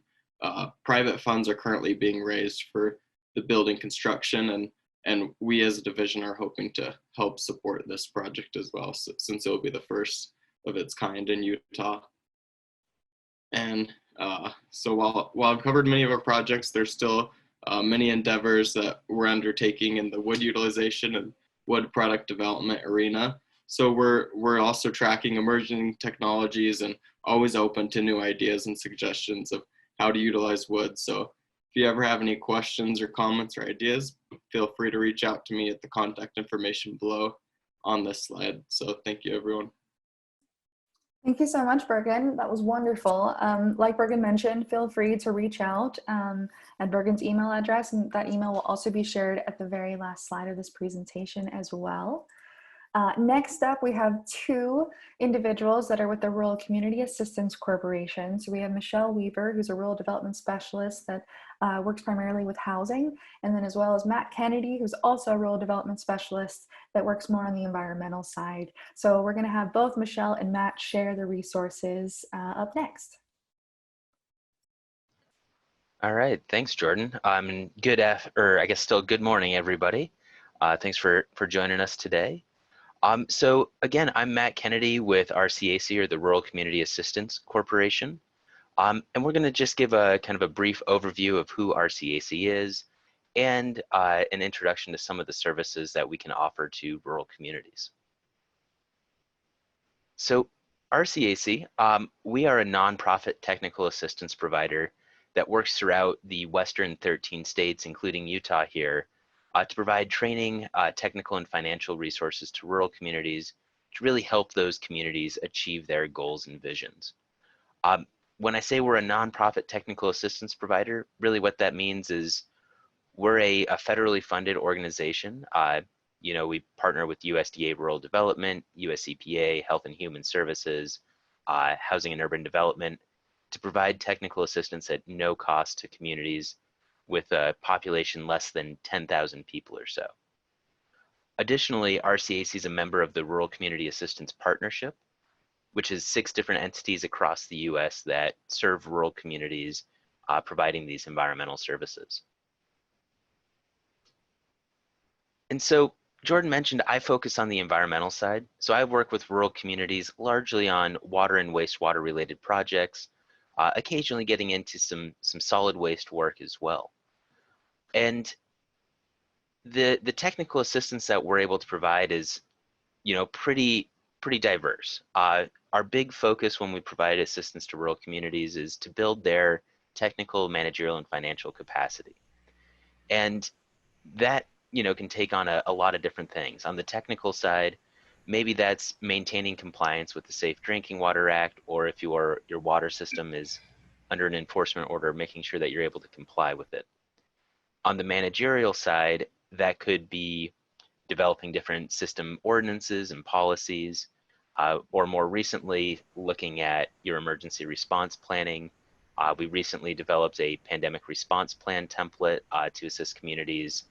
private funds are currently being raised for the building construction, and we as a division are hoping to help support this project as well, since it will be the first of its kind in Utah. And so while I've covered many of our projects, there's still many endeavors that we're undertaking in the wood utilization and wood product development arena. So we're also tracking emerging technologies and always open to new ideas and suggestions of how to utilize wood. So if you ever have any questions or comments or ideas, feel free to reach out to me at the contact information below on this slide. So thank you, everyone. Thank you so much, Bergen. That was wonderful. Like Bergen mentioned, feel free to reach out at Bergen's email address, and that email will also be shared at the very last slide of this presentation as well. Next up, we have two individuals that are with the Rural Community Assistance Corporation. So we have Michelle Weaver, who's a rural development specialist that works primarily with housing, and then as well as Matt Kennedy, who's also a rural development specialist that works more on the environmental side. So we're gonna have both Michelle and Matt share the resources up next. All right, thanks, Jordan. Good morning, everybody. Thanks for joining us today. So again, I'm Matt Kennedy with RCAC, or the Rural Community Assistance Corporation. And we're gonna just give a kind of a brief overview of who RCAC is and an introduction to some of the services that we can offer to rural communities. So RCAC, we are a nonprofit technical assistance provider that works throughout the Western 13 states, including Utah here, to provide training, technical and financial resources to rural communities to really help those communities achieve their goals and visions. When I say we're a nonprofit technical assistance provider, really what that means is we're a federally funded organization. We partner with USDA Rural Development, US EPA, Health and Human Services, Housing and Urban Development, to provide technical assistance at no cost to communities with a population less than 10,000 people or so. Additionally, RCAC is a member of the Rural Community Assistance Partnership, which is 6 different entities across the US that serve rural communities, providing these environmental services. And so Jordan mentioned I focus on the environmental side. So I work with rural communities largely on water and wastewater related projects, occasionally getting into some solid waste work as well. And the technical assistance that we're able to provide is, pretty diverse. Our big focus when we provide assistance to rural communities is to build their technical, managerial, and financial capacity. And that, can take on a lot of different things. On the technical side, maybe that's maintaining compliance with the Safe Drinking Water Act, or if your water system is under an enforcement order, making sure that you're able to comply with it. On the managerial side, that could be developing different system ordinances and policies, or more recently, looking at your emergency response planning. We recently developed a pandemic response plan template to assist communities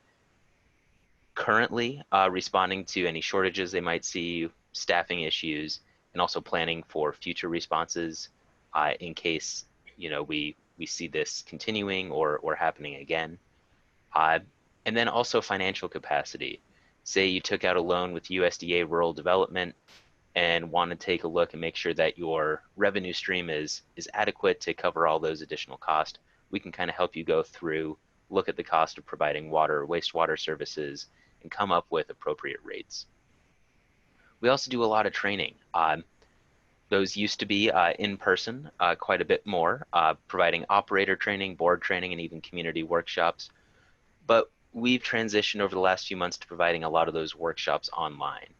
currently responding to any shortages they might see, staffing issues, and also planning for future responses in case we see this continuing or happening again. And then also financial capacity. Say you took out a loan with USDA Rural Development and want to take a look and make sure that your revenue stream is adequate to cover all those additional costs. We can kind of help you go through, look at the cost of providing water or wastewater services, and come up with appropriate rates. We also do a lot of training. Those used to be in person quite a bit more, providing operator training, board training, and even community workshops. But we've transitioned over the last few months to providing a lot of those workshops online.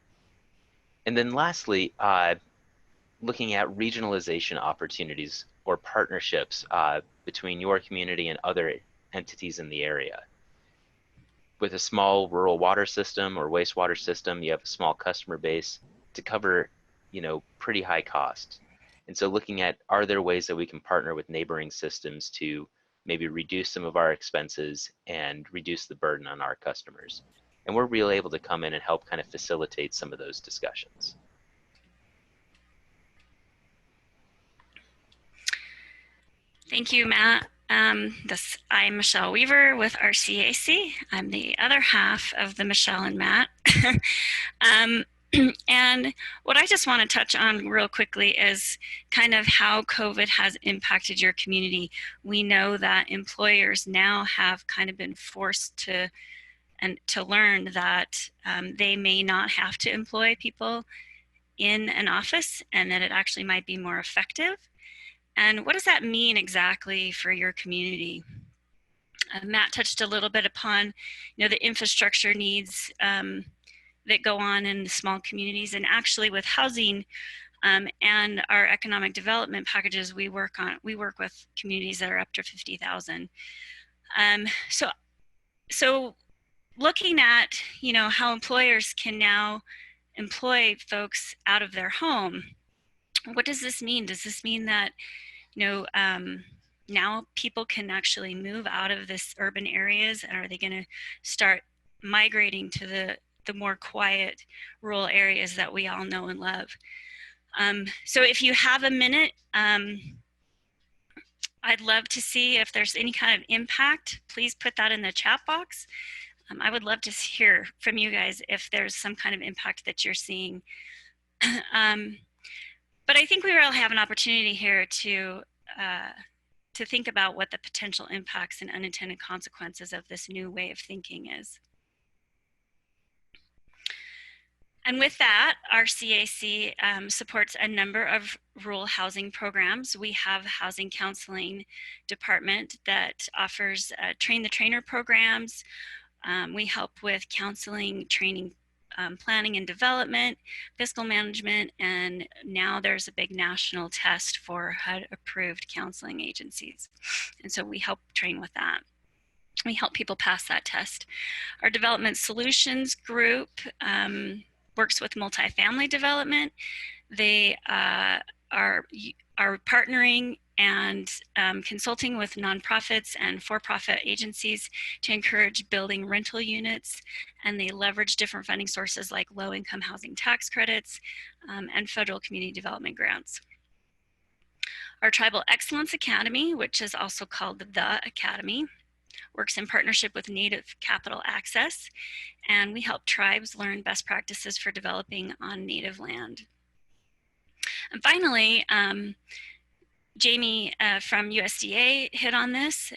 And then lastly, looking at regionalization opportunities or partnerships between your community and other entities in the area. With a small rural water system or wastewater system, you have a small customer base to cover, pretty high costs. And so looking at, are there ways that we can partner with neighboring systems to maybe reduce some of our expenses and reduce the burden on our customers? And we're really able to come in and help kind of facilitate some of those discussions. Thank you, Matt. I'm Michelle Weaver with RCAC. I'm the other half of the Michelle and Matt. And what I just want to touch on real quickly is kind of how COVID has impacted your community. We know that employers now have kind of been forced to learn that they may not have to employ people in an office, and that it actually might be more effective. And what does that mean exactly for your community? Matt touched a little bit upon, the infrastructure needs that go on in the small communities. And actually with housing and our economic development packages we work with communities that are up to 50,000. So looking at, how employers can now employ folks out of their home, what does this mean? Does this mean that, now people can actually move out of this urban areas, and are they going to start migrating to the more quiet rural areas that we all know and love? So if you have a minute, I'd love to see if there's any kind of impact. Please put that in the chat box. I would love to hear from you guys if there's some kind of impact that you're seeing. But I think we all have an opportunity here to think about what the potential impacts and unintended consequences of this new way of thinking is. And with that, our CAC supports a number of rural housing programs. We have a housing counseling department that offers train the trainer programs. We help with counseling, training, planning and development, fiscal management, and now there's a big national test for HUD-approved counseling agencies. And so we help train with that. We help people pass that test. Our development solutions group works with multifamily development. They are partnering and consulting with nonprofits and for-profit agencies to encourage building rental units, and they leverage different funding sources like low-income housing tax credits and federal community development grants. Our Tribal Excellence Academy, which is also called the Academy, works in partnership with Native Capital Access, and we help tribes learn best practices for developing on Native land. And finally, Jamie from USDA hit on this.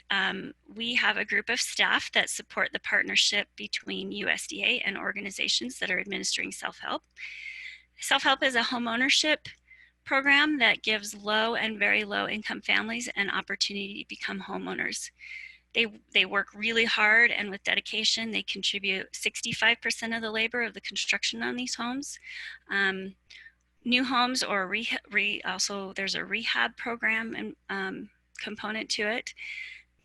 We have a group of staff that support the partnership between USDA and organizations that are administering self-help. Self-help is a homeownership program that gives low and very low income families an opportunity to become homeowners. They work really hard, and with dedication, they contribute 65% of the labor of the construction on these homes. New homes or also there's a rehab program and component to it.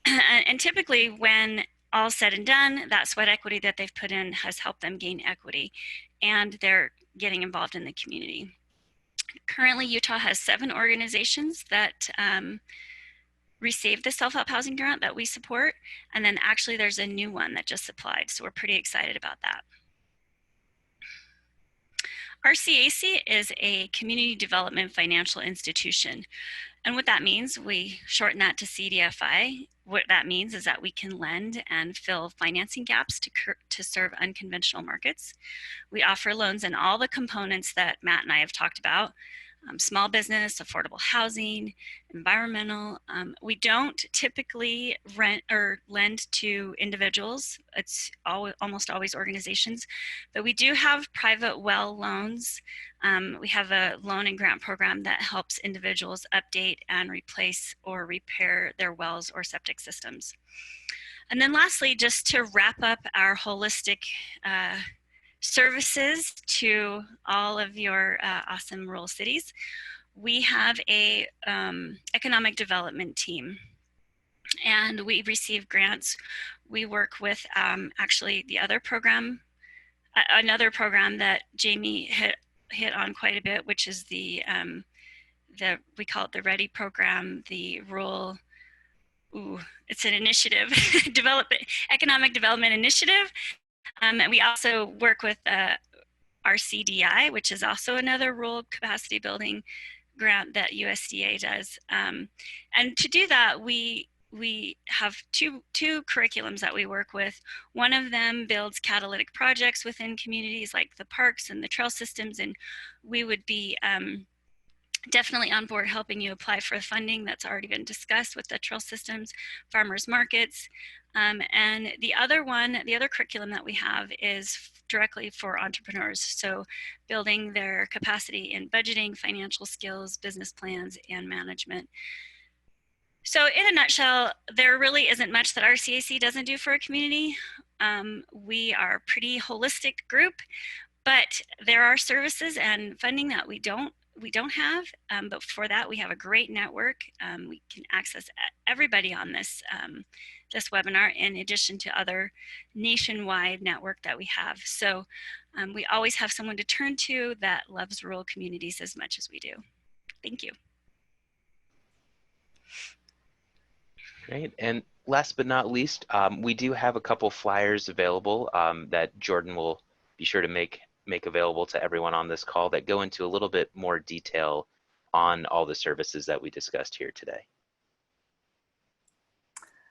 And typically when all said and done, that sweat equity that they've put in has helped them gain equity, and they're getting involved in the community. Currently, Utah has 7 organizations that received the self-help housing grant that we support, and then actually there's a new one that just applied, so we're pretty excited about that. RCAC is a community development financial institution. And what that means, we shorten that to CDFI. What that means is that we can lend and fill financing gaps to serve unconventional markets. We offer loans in all the components that Matt and I have talked about. small business, affordable housing, environmental. We don't typically rent or lend to individuals. It's almost always organizations, but we do have private well loans. We have a loan and grant program that helps individuals update and replace or repair their wells or septic systems. And then lastly, just to wrap up our holistic services to all of your awesome rural cities, we have a economic development team, and we receive grants. We work with actually the other program, another program that Jamie hit on quite a bit, which is the we call it the READY program, the rural. It's an initiative, economic development initiative. And we also work with RCDI, which is also another rural capacity building grant that USDA does. And to do that, we have two curriculums that we work with. One of them builds catalytic projects within communities like the parks and the trail systems, and we would be definitely on board helping you apply for funding that's already been discussed with the trail systems, farmers markets. And the other curriculum that we have is directly for entrepreneurs. So building their capacity in budgeting, financial skills, business plans, and management. So in a nutshell, there really isn't much that our CAC doesn't do for a community. We are a pretty holistic group, but there are services and funding that we don't have, but for that we have a great network. We can access everybody on this this webinar, in addition to other nationwide network that we have. So we always have someone to turn to that loves rural communities as much as we do. Thank you. Great. And last but not least, we do have a couple flyers available that Jordan will be sure to make available to everyone on this call that go into a little bit more detail on all the services that we discussed here today.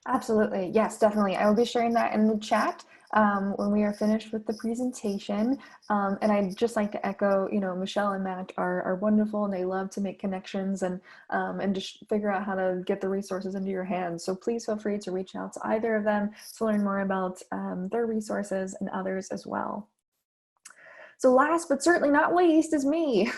Absolutely. Yes, definitely. I will be sharing that in the chat when we are finished with the presentation. And I'd just like to echo, Michelle and Matt are wonderful, and they love to make connections and just figure out how to get the resources into your hands. So please feel free to reach out to either of them to learn more about their resources and others as well. So last but certainly not least is me.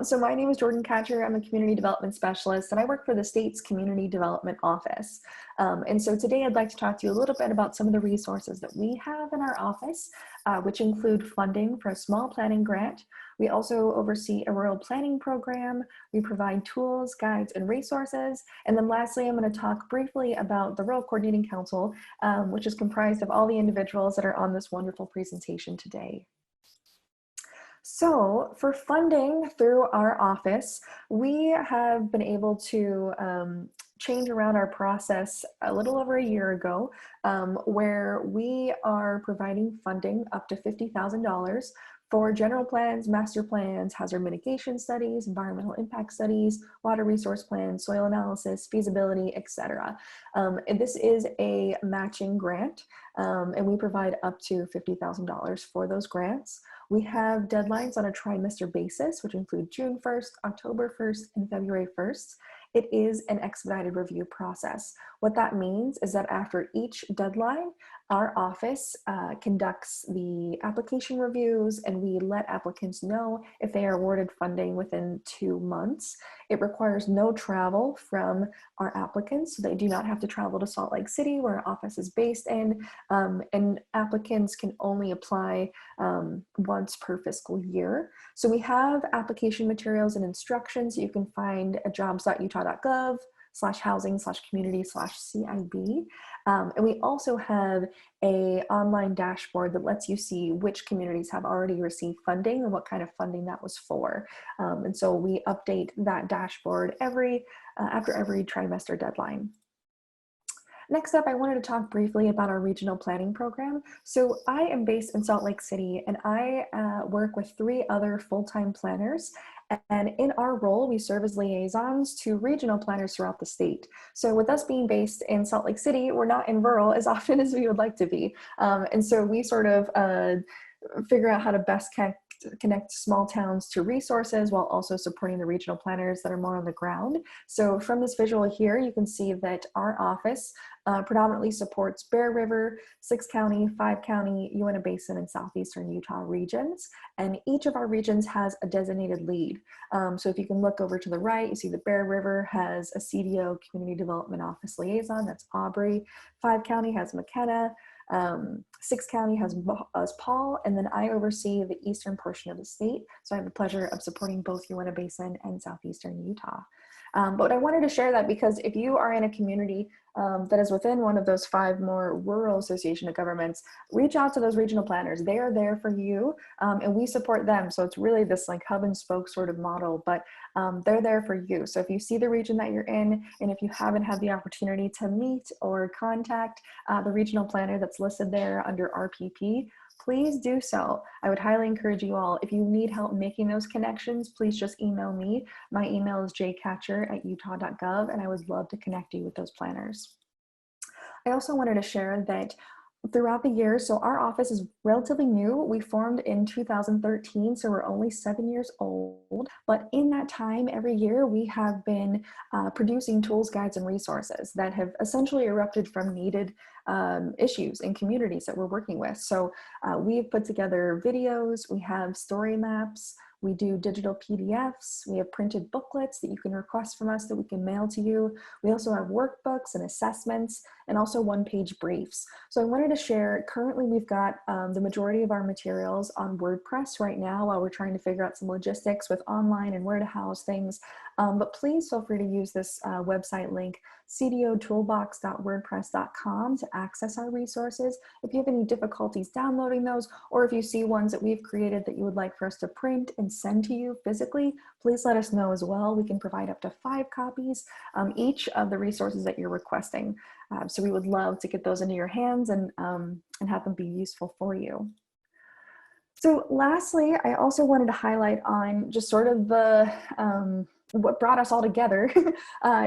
So my name is Jordan Catcher. I'm a community development specialist, and I work for the state's community development office. And so today I'd like to talk to you a little bit about some of the resources that we have in our office, which include funding for a small planning grant. We also oversee a rural planning program. We provide tools, guides, and resources. And then lastly, I'm going to talk briefly about the Rural Coordinating Council, which is comprised of all the individuals that are on this wonderful presentation today. So for funding through our office, we have been able to change around our process a little over a year ago, where we are providing funding up to $50,000 for general plans, master plans, hazard mitigation studies, environmental impact studies, water resource plans, soil analysis, feasibility, etc. And this is a matching grant, and we provide up to $50,000 for those grants. We have deadlines on a trimester basis, which include June 1st, October 1st, and February 1st. It is an expedited review process. What that means is that after each deadline, our office conducts the application reviews, and we let applicants know if they are awarded funding within 2 months. It requires no travel from our applicants, so they do not have to travel to Salt Lake City, where our office is based in, and applicants can only apply once per fiscal year. So we have application materials and instructions you can find at jobs.utah.gov/housing/community/CIB. And we also have an online dashboard that lets you see which communities have already received funding and what kind of funding that was for. And so we update that dashboard after every trimester deadline. Next up, I wanted to talk briefly about our regional planning program. So I am based in Salt Lake City, and I work with 3 other full-time planners. And in our role, we serve as liaisons to regional planners throughout the state. So with us being based in Salt Lake City, we're not in rural as often as we would like to be. And so we sort of figure out how to best connect small towns to resources while also supporting the regional planners that are more on the ground. So from this visual here, you can see that our office predominantly supports Bear River, 6-county, 5-county, Uinta Basin, and southeastern Utah regions. And each of our regions has a designated lead. So if you can look over to the right, you see the Bear River has a CDO, Community Development Office Liaison, that's Aubrey. 5-county has McKenna. 6-county has Paul, and then I oversee the eastern portion of the state. So I have the pleasure of supporting both Uinta Basin and southeastern Utah. But I wanted to share that because if you are in a community that is within one of those 5 more rural association of governments, reach out to those regional planners. They are there for you, and we support them. So it's really this like hub and spoke sort of model, but they're there for you. So if you see the region that you're in, and if you haven't had the opportunity to meet or contact the regional planner that's listed there under RPP, please do so. I would highly encourage you all, if you need help making those connections, please just email me. My email is jcatcher@utah.gov, and I would love to connect you with those planners. I also wanted to share that throughout the years, so our office is relatively new. We formed in 2013, so we're only 7 years old. But in that time, every year, we have been producing tools, guides, and resources that have essentially erupted from needed issues in communities that we're working with. So we've put together videos, we have story maps, we do digital PDFs, we have printed booklets that you can request from us that we can mail to you. We also have workbooks and assessments and also one-page briefs. So I wanted to share, currently we've got the majority of our materials on WordPress right now while we're trying to figure out some logistics with online and where to house things. But please feel free to use this website link, cdotoolbox.wordpress.com, to access our resources. If you have any difficulties downloading those, or if you see ones that we've created that you would like for us to print and send to you physically, please let us know as well. We can provide up to 5 copies each of the resources that you're requesting. So we would love to get those into your hands and have them be useful for you. So lastly, I also wanted to highlight on just sort of the what brought us all together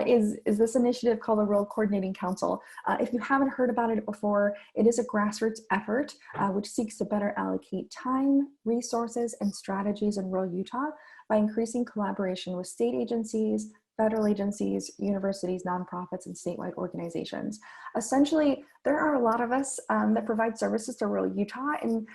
is this initiative called the Rural Coordinating Council. If you haven't heard about it before, it is a grassroots effort which seeks to better allocate time, resources, and strategies in rural Utah by increasing collaboration with state agencies, federal agencies, universities, nonprofits, and statewide organizations. Essentially, there are a lot of us that provide services to rural Utah, and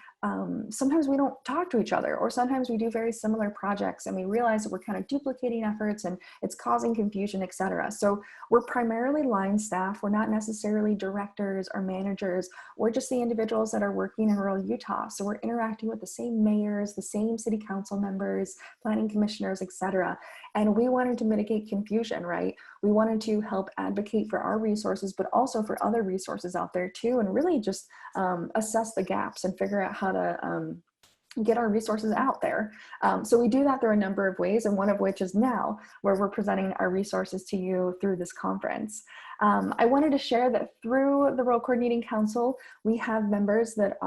sometimes we don't talk to each other, or sometimes we do very similar projects and we realize that we're kind of duplicating efforts and it's causing confusion, etc. So we're primarily line staff. We're not necessarily directors or managers. We're just the individuals that are working in rural Utah. So we're interacting with the same mayors, the same city council members, planning commissioners, etc. And we wanted to mitigate confusion, right? We wanted to help advocate for our resources, but also for other resources out there too, and really just assess the gaps and figure out how to get our resources out there. So we do that through a number of ways, and one of which is now, where we're presenting our resources to you through this conference. I wanted to share that through the Rural Coordinating Council, we have members that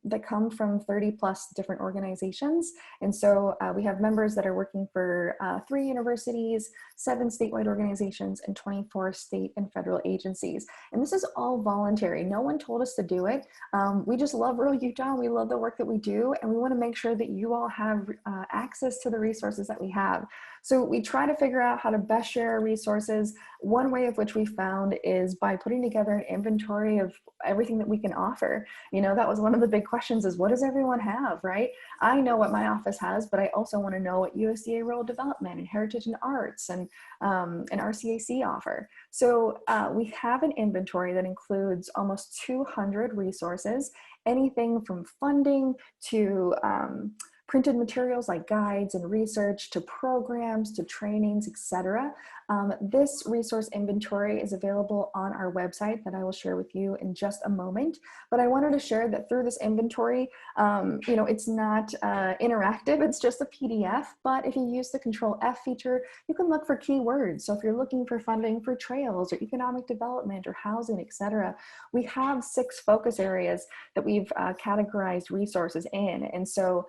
that come from 30 plus different organizations. And so we have members that are working for 3 universities, 7 statewide organizations, and 24 state and federal agencies. And this is all voluntary. No one told us to do it. We just love rural Utah. We love the work that we do, and we want to make sure that you all have access to the resources that we have. So we try to figure out how to best share our resources. One way of which we found is by putting together an inventory of everything that we can offer. You know, that was one of the big questions, is what does everyone have, right? I know what my office has, but I also want to know what USDA Rural Development and Heritage and Arts and RCAC offer. So we have an inventory that includes almost 200 resources, anything from funding to printed materials like guides and research, to programs, to trainings, etc. This resource inventory is available on our website that I will share with you in just a moment. But I wanted to share that through this inventory, you know, it's not interactive, it's just a PDF, but if you use the Control F feature, you can look for keywords. So if you're looking for funding for trails or economic development or housing, etc., we have 6 focus areas that we've categorized resources in. And so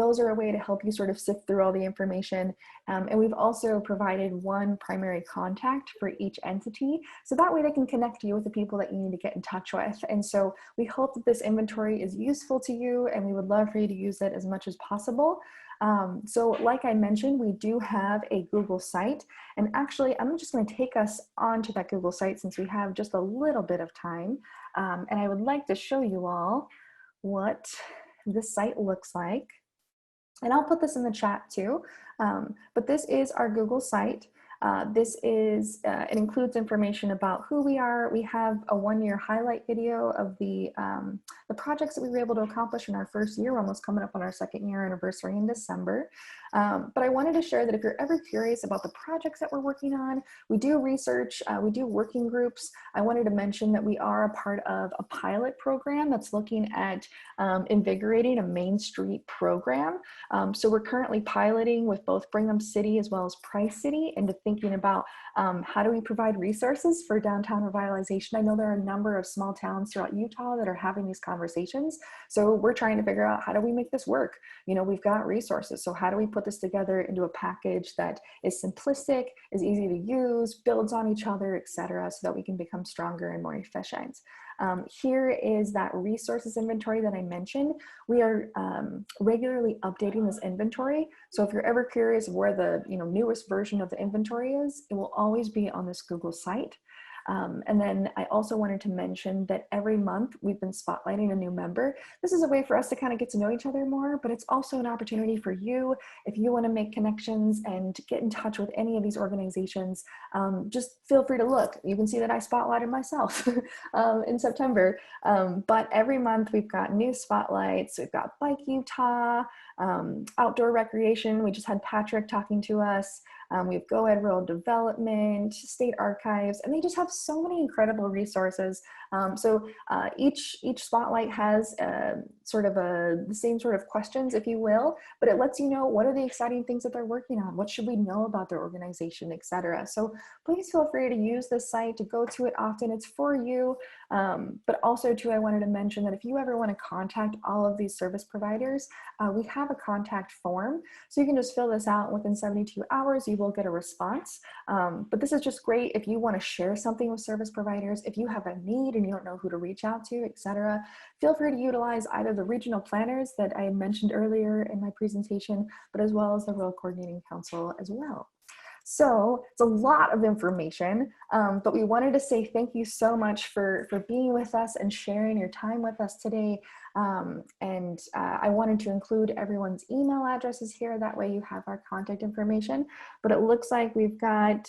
those are a way to help you sort of sift through all the information. And we've also provided one primary contact for each entity. So that way they can connect you with the people that you need to get in touch with. And so we hope that this inventory is useful to you, and we would love for you to use it as much as possible. So like I mentioned, we do have a Google site, and actually I'm just going to take us onto that Google site since we have just a little bit of time. And I would like to show you all what this site looks like. And I'll put this in the chat too. But this is our Google site. It includes information about who we are. We have a one-year highlight video of the projects that we were able to accomplish in our first year. We're almost coming up on our second year anniversary in December. But I wanted to share that if you're ever curious about the projects that we're working on, we do research, we do working groups. I wanted to mention that we are a part of a pilot program that's looking at invigorating a Main Street program. So we're currently piloting with both Brigham City as well as Price City into thinking about how do we provide resources for downtown revitalization. I know there are a number of small towns throughout Utah that are having these conversations. So we're trying to figure out, how do we make this work? You know, we've got resources. So how do we put this together into a package that is simplistic, is easy to use, builds on each other, etc., so that we can become stronger and more efficient. Here is that resources inventory that I mentioned. We are regularly updating this inventory. So if you're ever curious where the newest version of the inventory is, it will always be on this Google site. And then I also wanted to mention that every month we've been spotlighting a new member. This is a way for us to kind of get to know each other more, but it's also an opportunity for you, if you want to make connections and get in touch with any of these organizations, just feel free to look. You can see that I spotlighted myself in September. But every month we've got new spotlights. We've got Bike Utah, outdoor recreation. We just had Patrick talking to us. We have Go Ed Rural Development, State Archives, and they just have so many incredible resources. So each spotlight has the same sort of questions, if you will, but it lets you know what are the exciting things that they're working on, what should we know about their organization, etc. So please feel free to use this site, to go to it often. It's for you. But also too, I wanted to mention that if you ever want to contact all of these service providers, we have a contact form. So you can just fill this out within 72 hours. You will get a response. But this is just great if you want to share something with service providers, if you have a need and you don't know who to reach out to, etc. Feel free to utilize either the regional planners that I mentioned earlier in my presentation, but as well as the Rural Coordinating Council as well. So it's a lot of information, but we wanted to say thank you so much for being with us and sharing your time with us today. I wanted to include everyone's email addresses here. That way you have our contact information, but it looks like we've got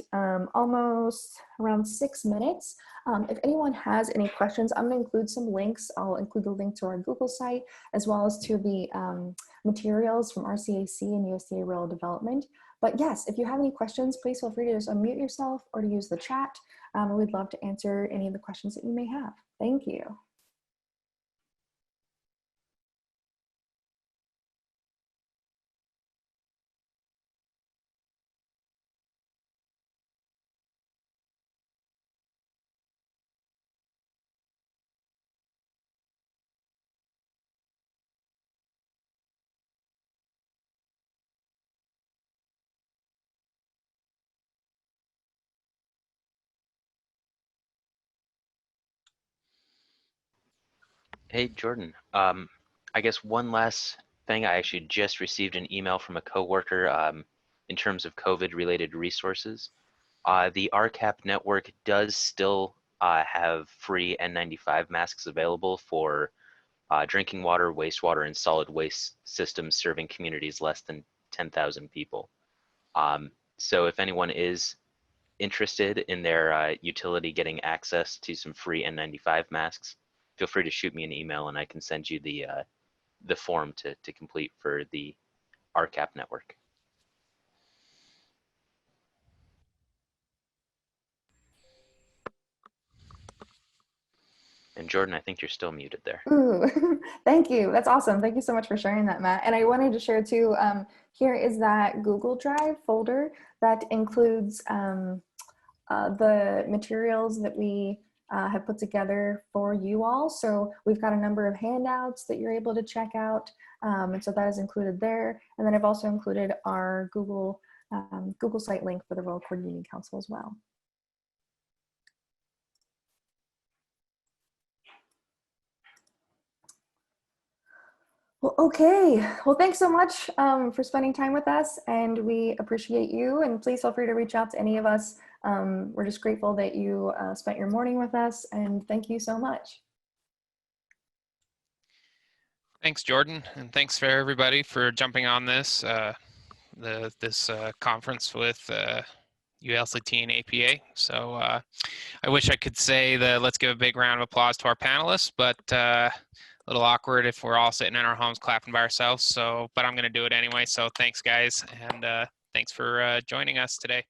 almost around 6 minutes. If anyone has any questions, I'm going to include some links. I'll include the link to our Google site, as well as to the materials from RCAC and USDA Rural Development. But yes, if you have any questions, please feel free to just unmute yourself or to use the chat. We'd love to answer any of the questions that you may have. Thank you. Hey, Jordan. I guess one last thing, I actually just received an email from a coworker in terms of COVID-related resources. The RCAP network does still have free N95 masks available for drinking water, wastewater, and solid waste systems serving communities less than 10,000 people. So if anyone is interested in their utility getting access to some free N95 masks, feel free to shoot me an email and I can send you the form to complete for the RCAP network. And Jordan, I think you're still muted there. Ooh, thank you. That's awesome. Thank you so much for sharing that, Matt. And I wanted to share too, here is that Google Drive folder that includes the materials that we have put together for you all. So we've got a number of handouts that you're able to check out. And so that is included there. And then I've also included our Google site link for the Rural Coordinating Council as well. Well, okay. Well, thanks so much for spending time with us, and we appreciate you. And please feel free to reach out to any of us. We're just grateful that you spent your morning with us, and thank you so much. Thanks, Jordan, and thanks for everybody for jumping on this conference with ULCT and APA. So I wish I could say let's give a big round of applause to our panelists, but a little awkward if we're all sitting in our homes clapping by ourselves. So, but I'm going to do it anyway. So thanks, guys, and thanks for joining us today.